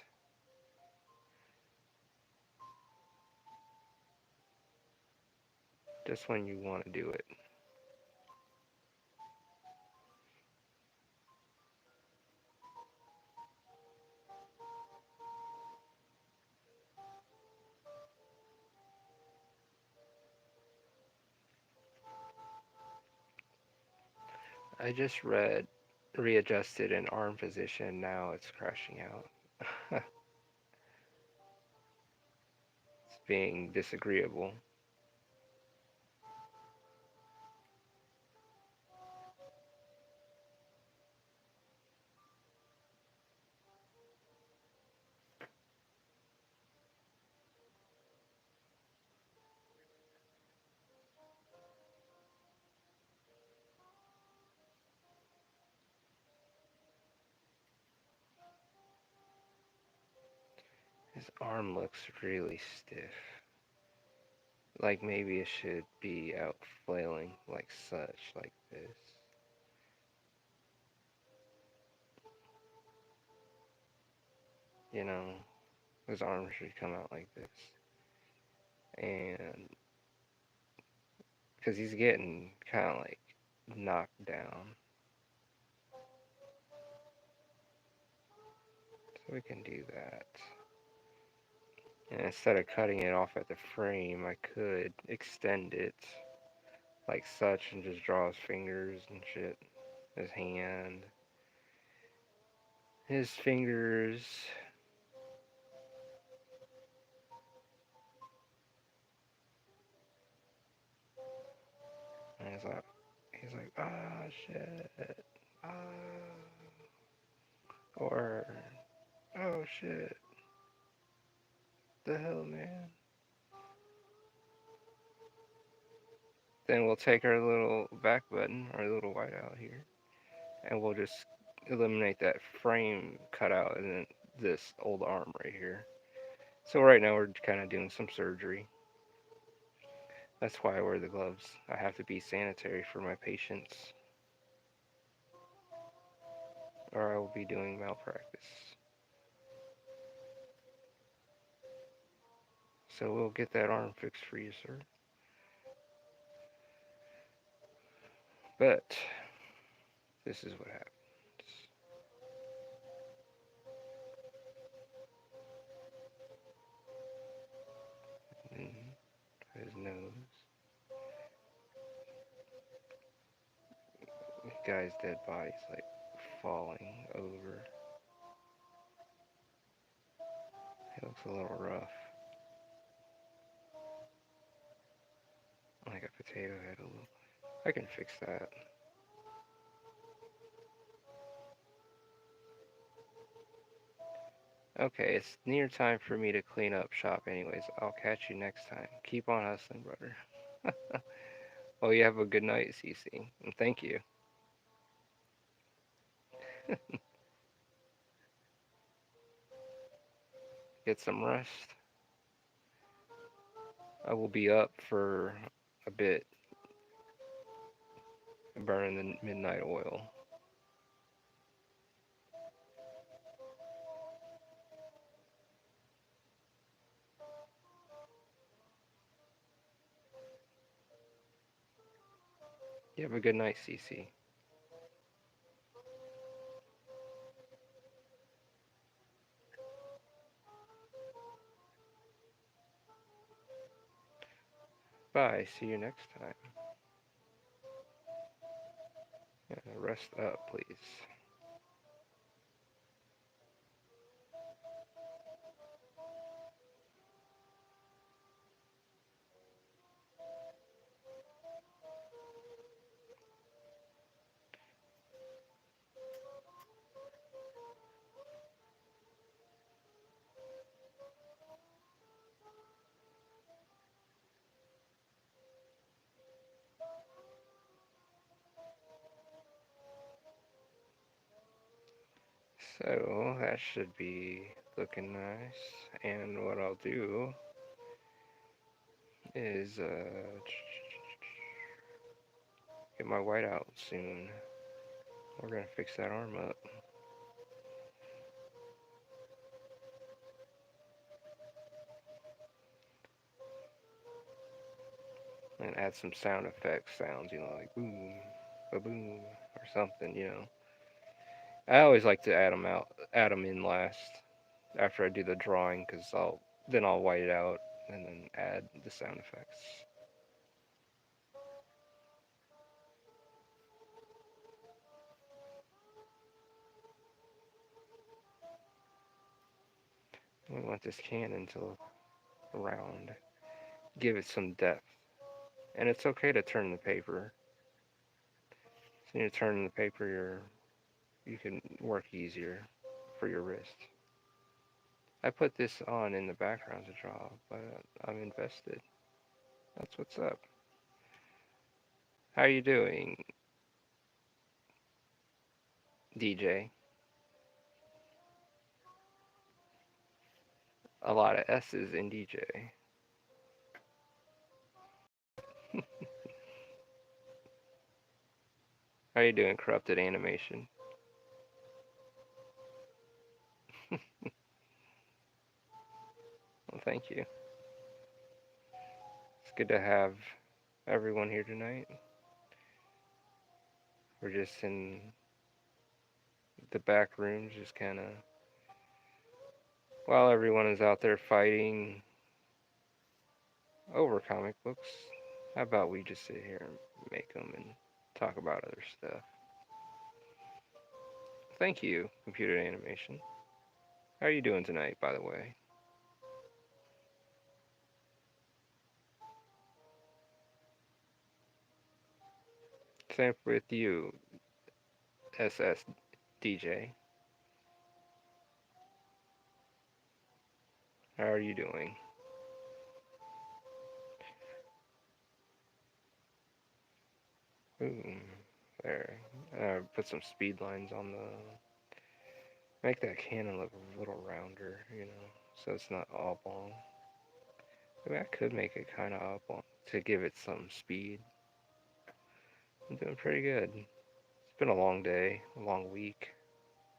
just when you want to do it. I just readjusted an arm position, now it's crashing out. It's being disagreeable. His arm looks really stiff. Like maybe it should be out flailing like such, like this. You know, his arm should come out like this. And because he's getting kind of like knocked down. So we can do that. And instead of cutting it off at the frame, I could extend it like such and just draw his fingers and shit. His hand. His fingers. And he's like, ah, shit. Ah. Or, oh, shit. The hell, man. Then we'll take our little back button, our little whiteout here, and we'll just eliminate that frame cutout and then this old arm right here. So right now we're kind of doing some surgery. That's why I wear the gloves. I have to be sanitary for my patients, or I will be doing malpractice. So we'll get that arm fixed for you, sir. But this is what happens. And his nose. The guy's dead body's like falling over. He looks a little rough. Like a potato head a little. I can fix that. Okay, it's near time for me to clean up shop anyways. I'll catch you next time. Keep on hustling, brother. Well, you have a good night, CC. And thank you. Get some rest. I will be up for a bit, burning the midnight oil. You have a good night, CC. Bye. See you next time. Yeah, rest up, please. So that should be looking nice. And what I'll do is get my white out soon. We're gonna fix that arm up. And add some sound effects sounds, like boom, ba boom, or something. I always like to add them in last after I do the drawing, because I'll white it out and then add the sound effects. We want this cannon to look round, give it some depth, and it's okay to turn the paper. So when you're turning the paper, you can work easier for your wrist. I put this on in the background to draw, but I'm invested. That's what's up. How are you doing, DJ? A lot of S's in DJ. How are you doing, corrupted animation? Well, thank you. It's good to have everyone here tonight. We're just in the back rooms, just kind of, while everyone is out there fighting over comic books, how about we just sit here and make them and talk about other stuff? Thank you, computer animation. How are you doing tonight, by the way? Same with you, SSDJ. How are you doing? Ooh, there. Put some speed lines on the. Make that cannon look a little rounder, so it's not oblong. Maybe I could make it kind of oblong to give it some speed. I'm doing pretty good. It's been a long day, a long week.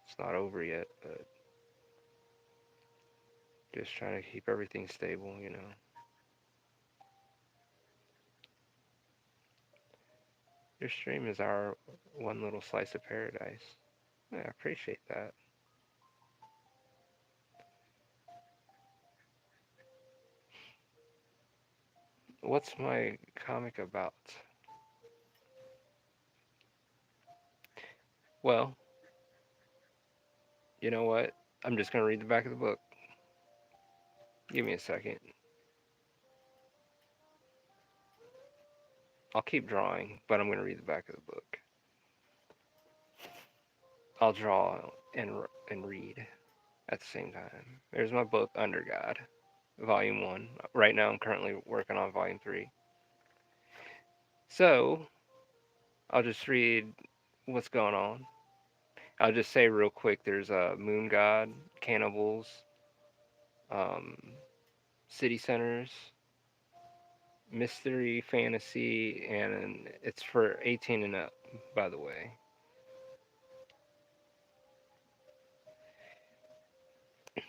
It's not over yet, but just trying to keep everything stable. Your stream is our one little slice of paradise. Yeah, I appreciate that. What's my comic about? Well, you know what? I'm just gonna read the back of the book. Give me a second. I'll keep drawing, but I'm gonna read the back of the book. I'll draw and read at the same time. There's my book, Under God, Volume 1. Right now, I'm currently working on Volume 3. So, I'll just read what's going on. I'll just say real quick there's a moon god, cannibals, um, city centers, mystery, fantasy, and it's for 18 and up, by the way.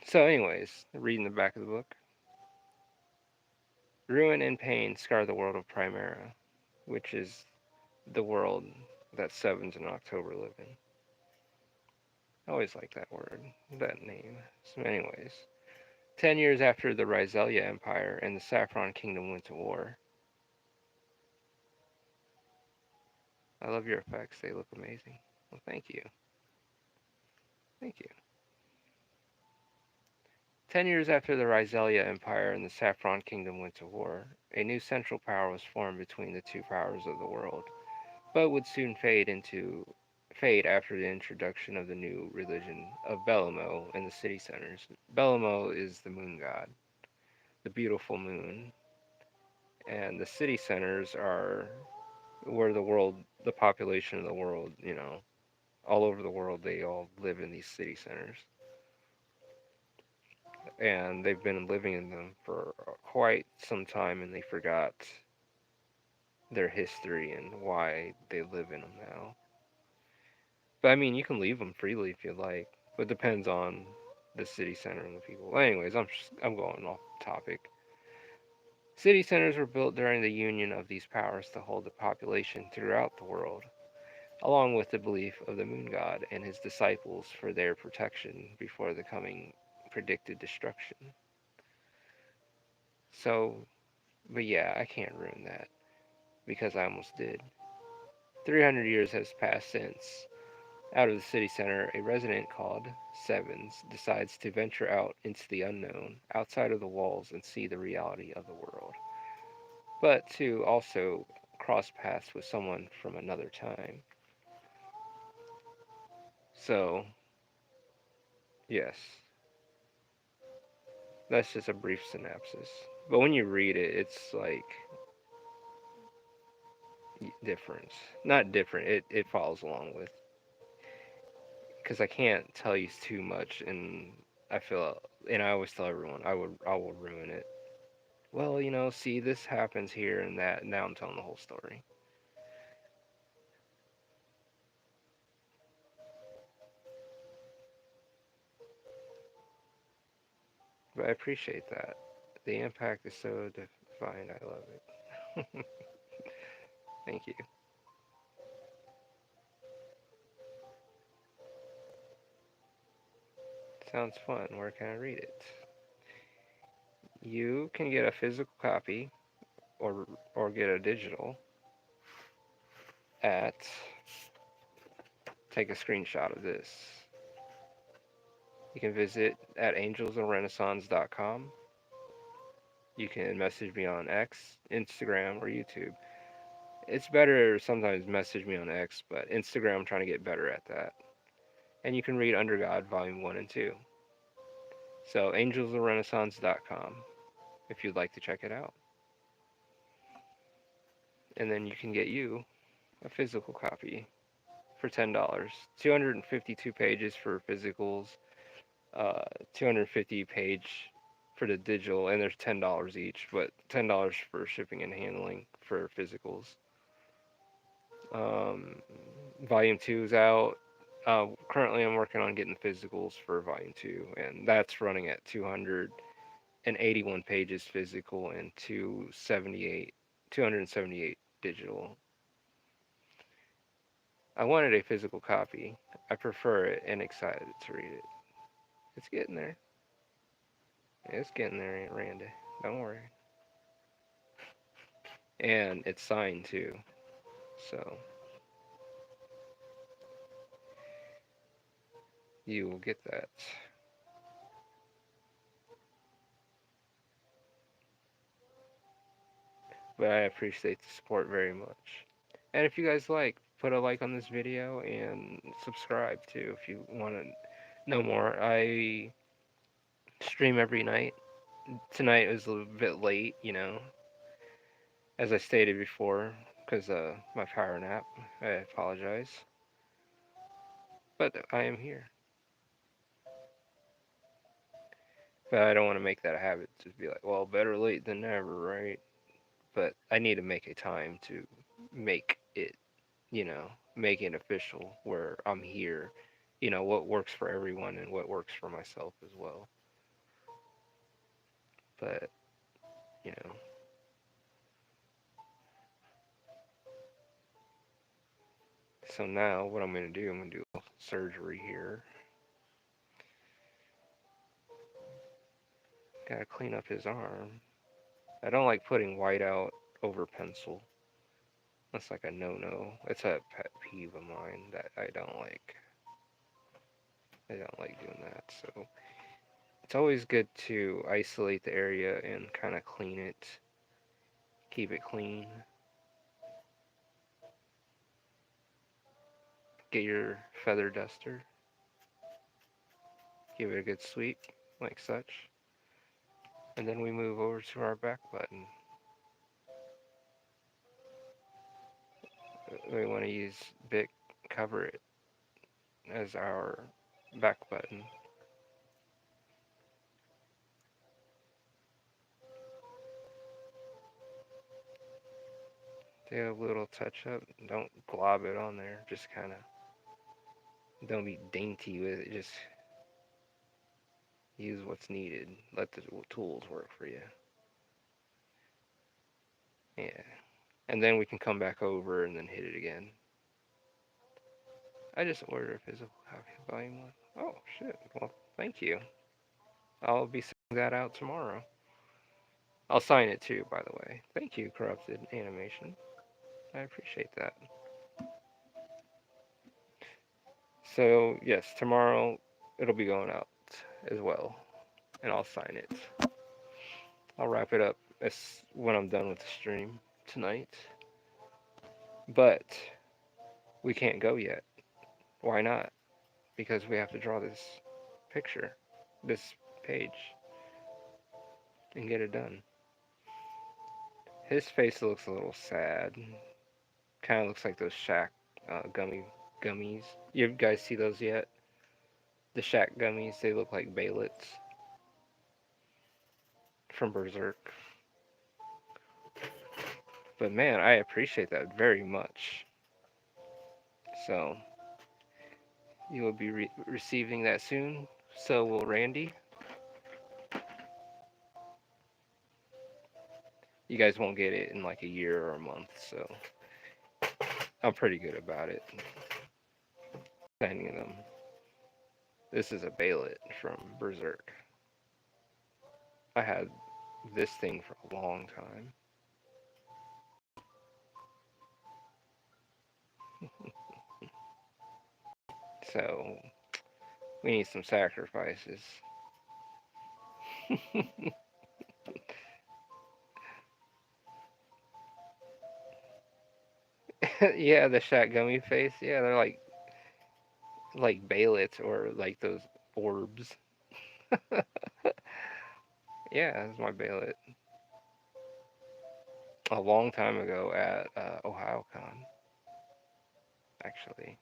So, anyways, reading the back of the book. Ruin and pain scar the world of Primera, which is the world that Sevens and October live in. I always like that word, that name. So, anyways, 10 years after the Rizelia Empire and the Saffron Kingdom went to war. I love your effects, they look amazing. Well, thank you. Thank you. 10 years after the Rizelia Empire and the Saffron Kingdom went to war, a new central power was formed between the two powers of the world, but would soon fade after the introduction of the new religion of Bellomo in the city centers. Bellomo is the moon god, the beautiful moon, and the city centers are where the population of the world, all over the world, they all live in these city centers. And they've been living in them for quite some time, and they forgot their history and why they live in them now. But I mean, you can leave them freely if you like, but it depends on the city center and the people. Anyways, I'm going off topic. City centers were built during the union of these powers to hold the population throughout the world, along with the belief of the moon god and his disciples for their protection before the coming predicted destruction. So, but yeah, I can't ruin that because I almost did. 300 years has passed since, out of the city center, a resident called Sevens decides to venture out into the unknown, outside of the walls, and see the reality of the world, but to also cross paths with someone from another time. So, yes, that's just a brief synopsis. But when you read it, it's like different. Not different, it follows along with. Because I can't tell you too much, and I feel, and I always tell everyone, I will ruin it. Well, see, this happens here and that. Now I'm telling the whole story. But I appreciate that. The impact is so defined. I love it. Thank you. Sounds fun. Where can I read it? You can get a physical copy or get a digital at, take a screenshot of this. You can visit at angelsandrenaissance.com. You can message me on X, Instagram, or YouTube. It's better sometimes message me on X, but Instagram I'm trying to get better at that. And you can read Under God Volume 1 and 2. So angelsofrenaissance.com if you'd like to check it out. And then you can get you a physical copy for $10. 252 pages for physicals, 250 page for the digital, and there's $10 each, but $10 for shipping and handling for physicals. Um, Volume 2 is out. Currently, I'm working on getting the physicals for Volume 2, and that's running at 281 pages physical and 278 digital. I wanted a physical copy. I prefer it and excited to read it. It's getting there. It's getting there, Aunt Randy. Don't worry. And it's signed too, so you will get that. But I appreciate the support very much. And if you guys like, put a like on this video and subscribe too if you want to know more. I stream every night. Tonight was a little bit late, as I stated before, because my power nap. I apologize. But I am here. But I don't want to make that a habit to be like, well, better late than never, right? But I need to make a time to make it, make it official where I'm here, what works for everyone and what works for myself as well. But, you know, so now what I'm going to do, I'm going to do a surgery here. Got to clean up his arm. I don't like putting white out over pencil. That's like a no-no. It's a pet peeve of mine that I don't like. I don't like doing that. So it's always good to isolate the area and kind of clean it, keep it clean. Get your feather duster, give it a good sweep, like such. And then we move over to our back button. We want to use Bic Cover It as our back button. Do a little touch up. Don't glob it on there. Just kind of, don't be dainty with it. Just use what's needed. Let the tools work for you. Yeah. And then we can come back over and then hit it again. I just ordered a physical copy of Volume 1. Oh, shit. Well, thank you. I'll be sending that out tomorrow. I'll sign it too, by the way. Thank you, Corrupted Animation. I appreciate that. So, yes, tomorrow it'll be going out as well, and I'll sign it. I'll wrap it up as when I'm done with the stream tonight. But we can't go yet. Why not? Because we have to draw this picture, this page, and get it done. His face looks a little sad. Kind of looks like those Shack gummies. You guys see those yet? The Shack gummies, they look like Baylets from Berserk. But man, I appreciate that very much. So, you will be receiving that soon. So will Randy. You guys won't get it in like a year or a month, so I'm pretty good about it. Sending them. This is a Baylet from Berserk. I had this thing for a long time. So, we need some sacrifices. Yeah, the shot gummy face. Yeah, they're like Baylets or like those orbs. Yeah, that's my Baylet. A long time ago at OhioCon, actually.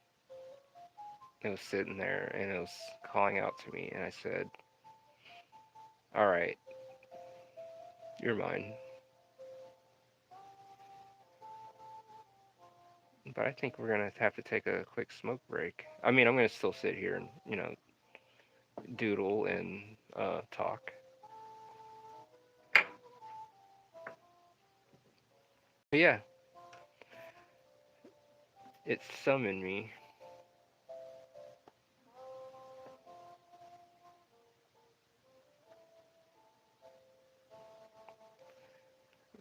It was sitting there and it was calling out to me, and I said, "All right, you're mine." But I think we're gonna have to take a quick smoke break. I mean, I'm gonna still sit here and doodle and talk. But yeah, it summoned me.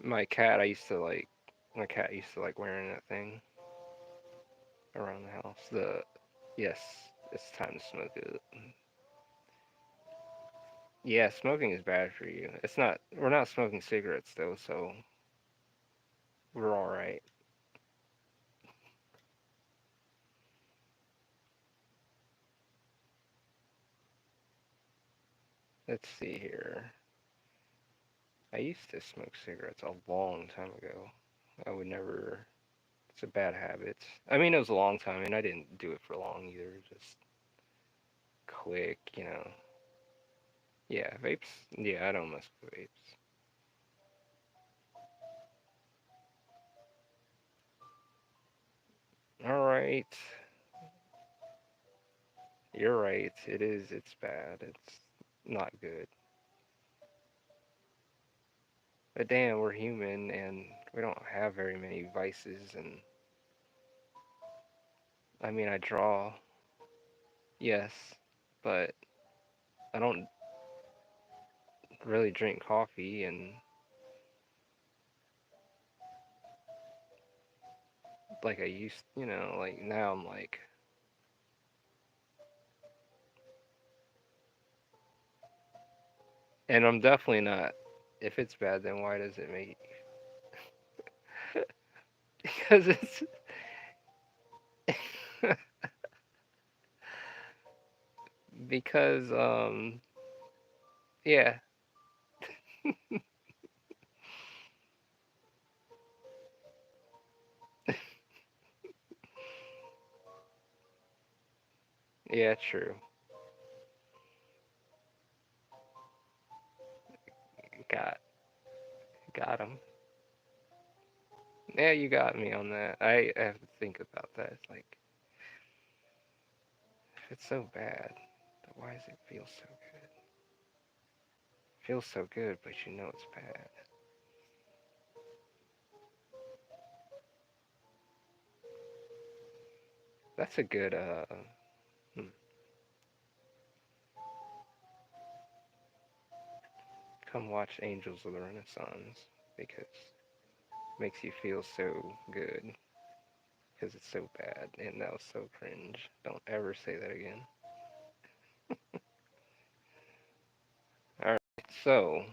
My cat, I used to like. My cat used to like wearing that thing around the house. Yes, it's time to smoke it. Yeah, smoking is bad for you. It's not. We're not smoking cigarettes though, so we're all right. Let's see here. I used to smoke cigarettes a long time ago. I would never. It's a bad habit. I mean, it was a long time, and I didn't do it for long either. Just quick. Yeah, vapes. Yeah, I don't mess with vapes. All right, you're right. It is. It's bad. It's not good. But damn, we're human, and we don't have very many vices. And I mean, I draw, yes, but I don't really drink coffee, and like I used, like now I'm like, and I'm definitely not. If it's bad, then why does it make? Because it's because yeah, yeah, true. Got got him. Yeah, you got me on that. I have to think about that. It's like if it's so bad, then why does it feel so good? It feels so good, but you know it's bad. That's a good hmm. Come watch Angels of the Renaissance because it makes you feel so good because it's so bad and that was so cringe. Don't ever say that again. All right, so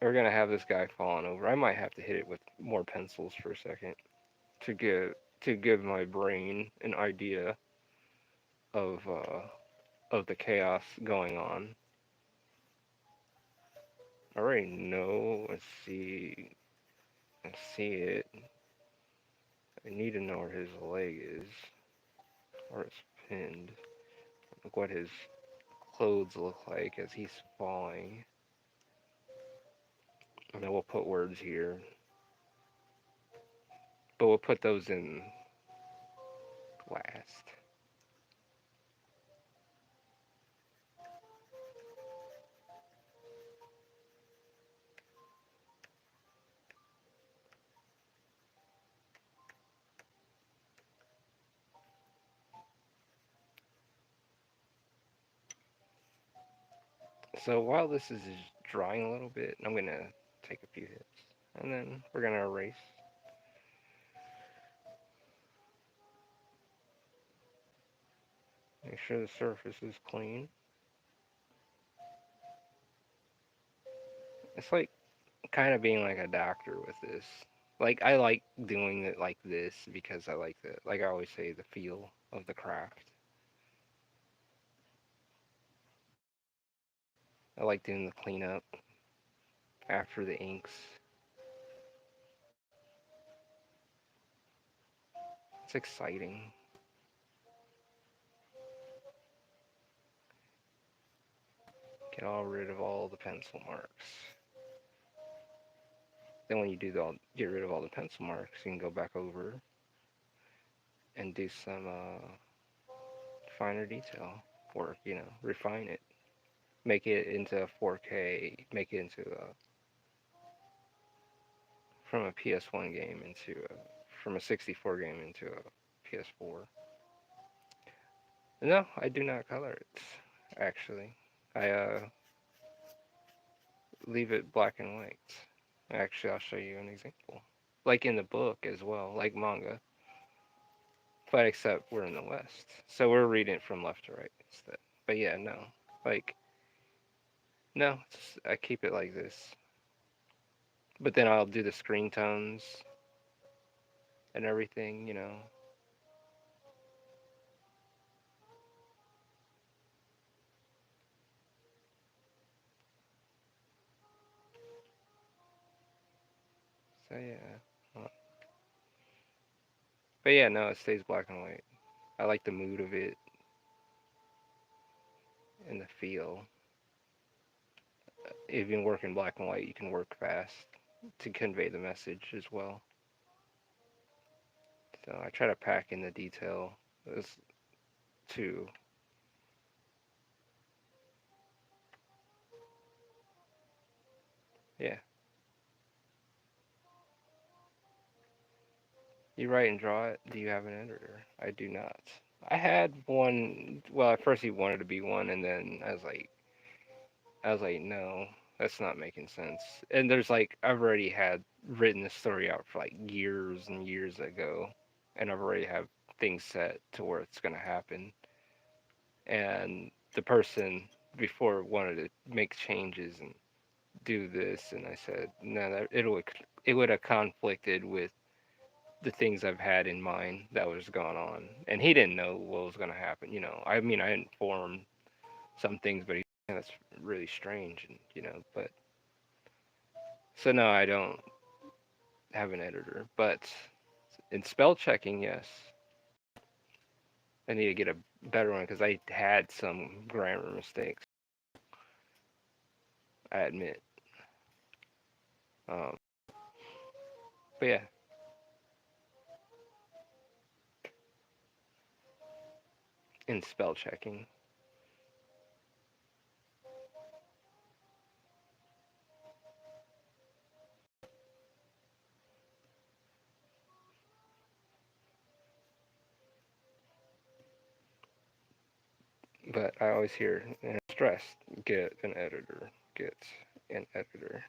we're gonna have this guy falling over. I might have to hit it with more pencils for a second to give my brain an idea of uh, of the chaos going on. I already know. I see it. I need to know where his leg is, or it's pinned. Like what his clothes look like as he's falling. And then we'll put words here, but we'll put those in last. So while this is drying a little bit, I'm gonna take a few hits, and then we're gonna erase. Make sure the surface is clean. It's like kind of being like a doctor with this. Like I like doing it like this because I like the like I always say the feel of the craft. I like doing the cleanup after the inks. It's exciting. Get all rid of all the pencil marks. Then when you get rid of all the pencil marks, you can go back over and do some finer detail work. You know, refine it, make it into a 4K, make it into a from a PS1 game into a from a 64 game into a PS4. No, I do not color it. Actually, I leave it black and white. Actually, I'll show you an example. Like in the book as well, like manga. But except we're in the West, so we're reading it from left to right instead. But yeah, no, like no, I keep it like this. But then I'll do the screen tones and everything, you know. So yeah, but yeah, no, it stays black and white. I like the mood of it and the feel. If you work in black and white, you can work fast to convey the message as well. So I try to pack in the detail as to yeah. You write and draw it. Do you have an editor? I do not. I had one. Well, at first he wanted to be one, and then I was like, no, that's not making sense. And there's like, I've already had written the story out for like years and years ago, and I've already have things set to where it's gonna happen. And the person before wanted to make changes and do this, and I said, no, that it would have conflicted with the things I've had in mind that was going on, and he didn't know what was going to happen. You know, I mean, I informed some things, but that's really strange, and you know, but so no, I don't have an editor, but in spell checking, yes, I need to get a better one because I had some grammar mistakes. I admit, um, but yeah, in spell checking, But I always hear stressed. Get an editor. Get an editor.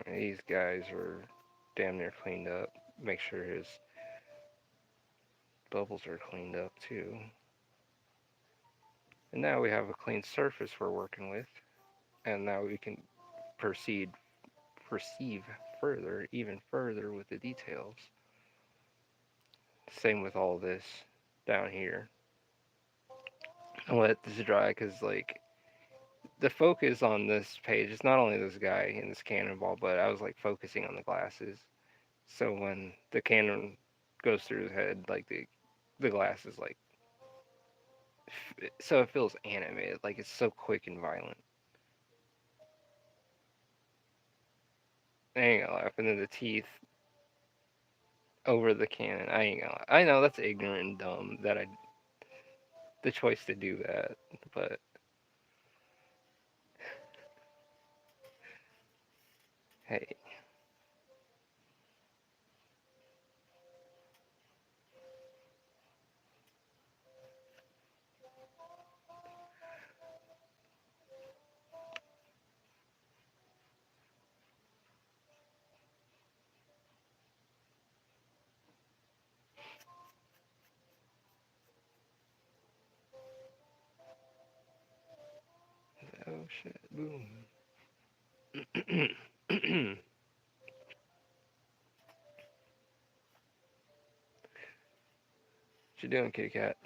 These guys are damn near cleaned up. Make sure his bubbles are cleaned up too. And now we have a clean surface we're working with. And now we can perceive further, even further with the details. Same with all this down here. I'll let this dry because, like, the focus on this page is not only this guy and this cannonball, but I was, like, focusing on the glasses. So when the cannon goes through his head, like, the glass is, like, so it feels animated. Like, it's so quick and violent. I ain't gonna laugh. And then the teeth over the cannon. I ain't gonna lie. I know that's ignorant and dumb that the choice to do that, but hey, oh shit, boom. What you doing, kitty cat?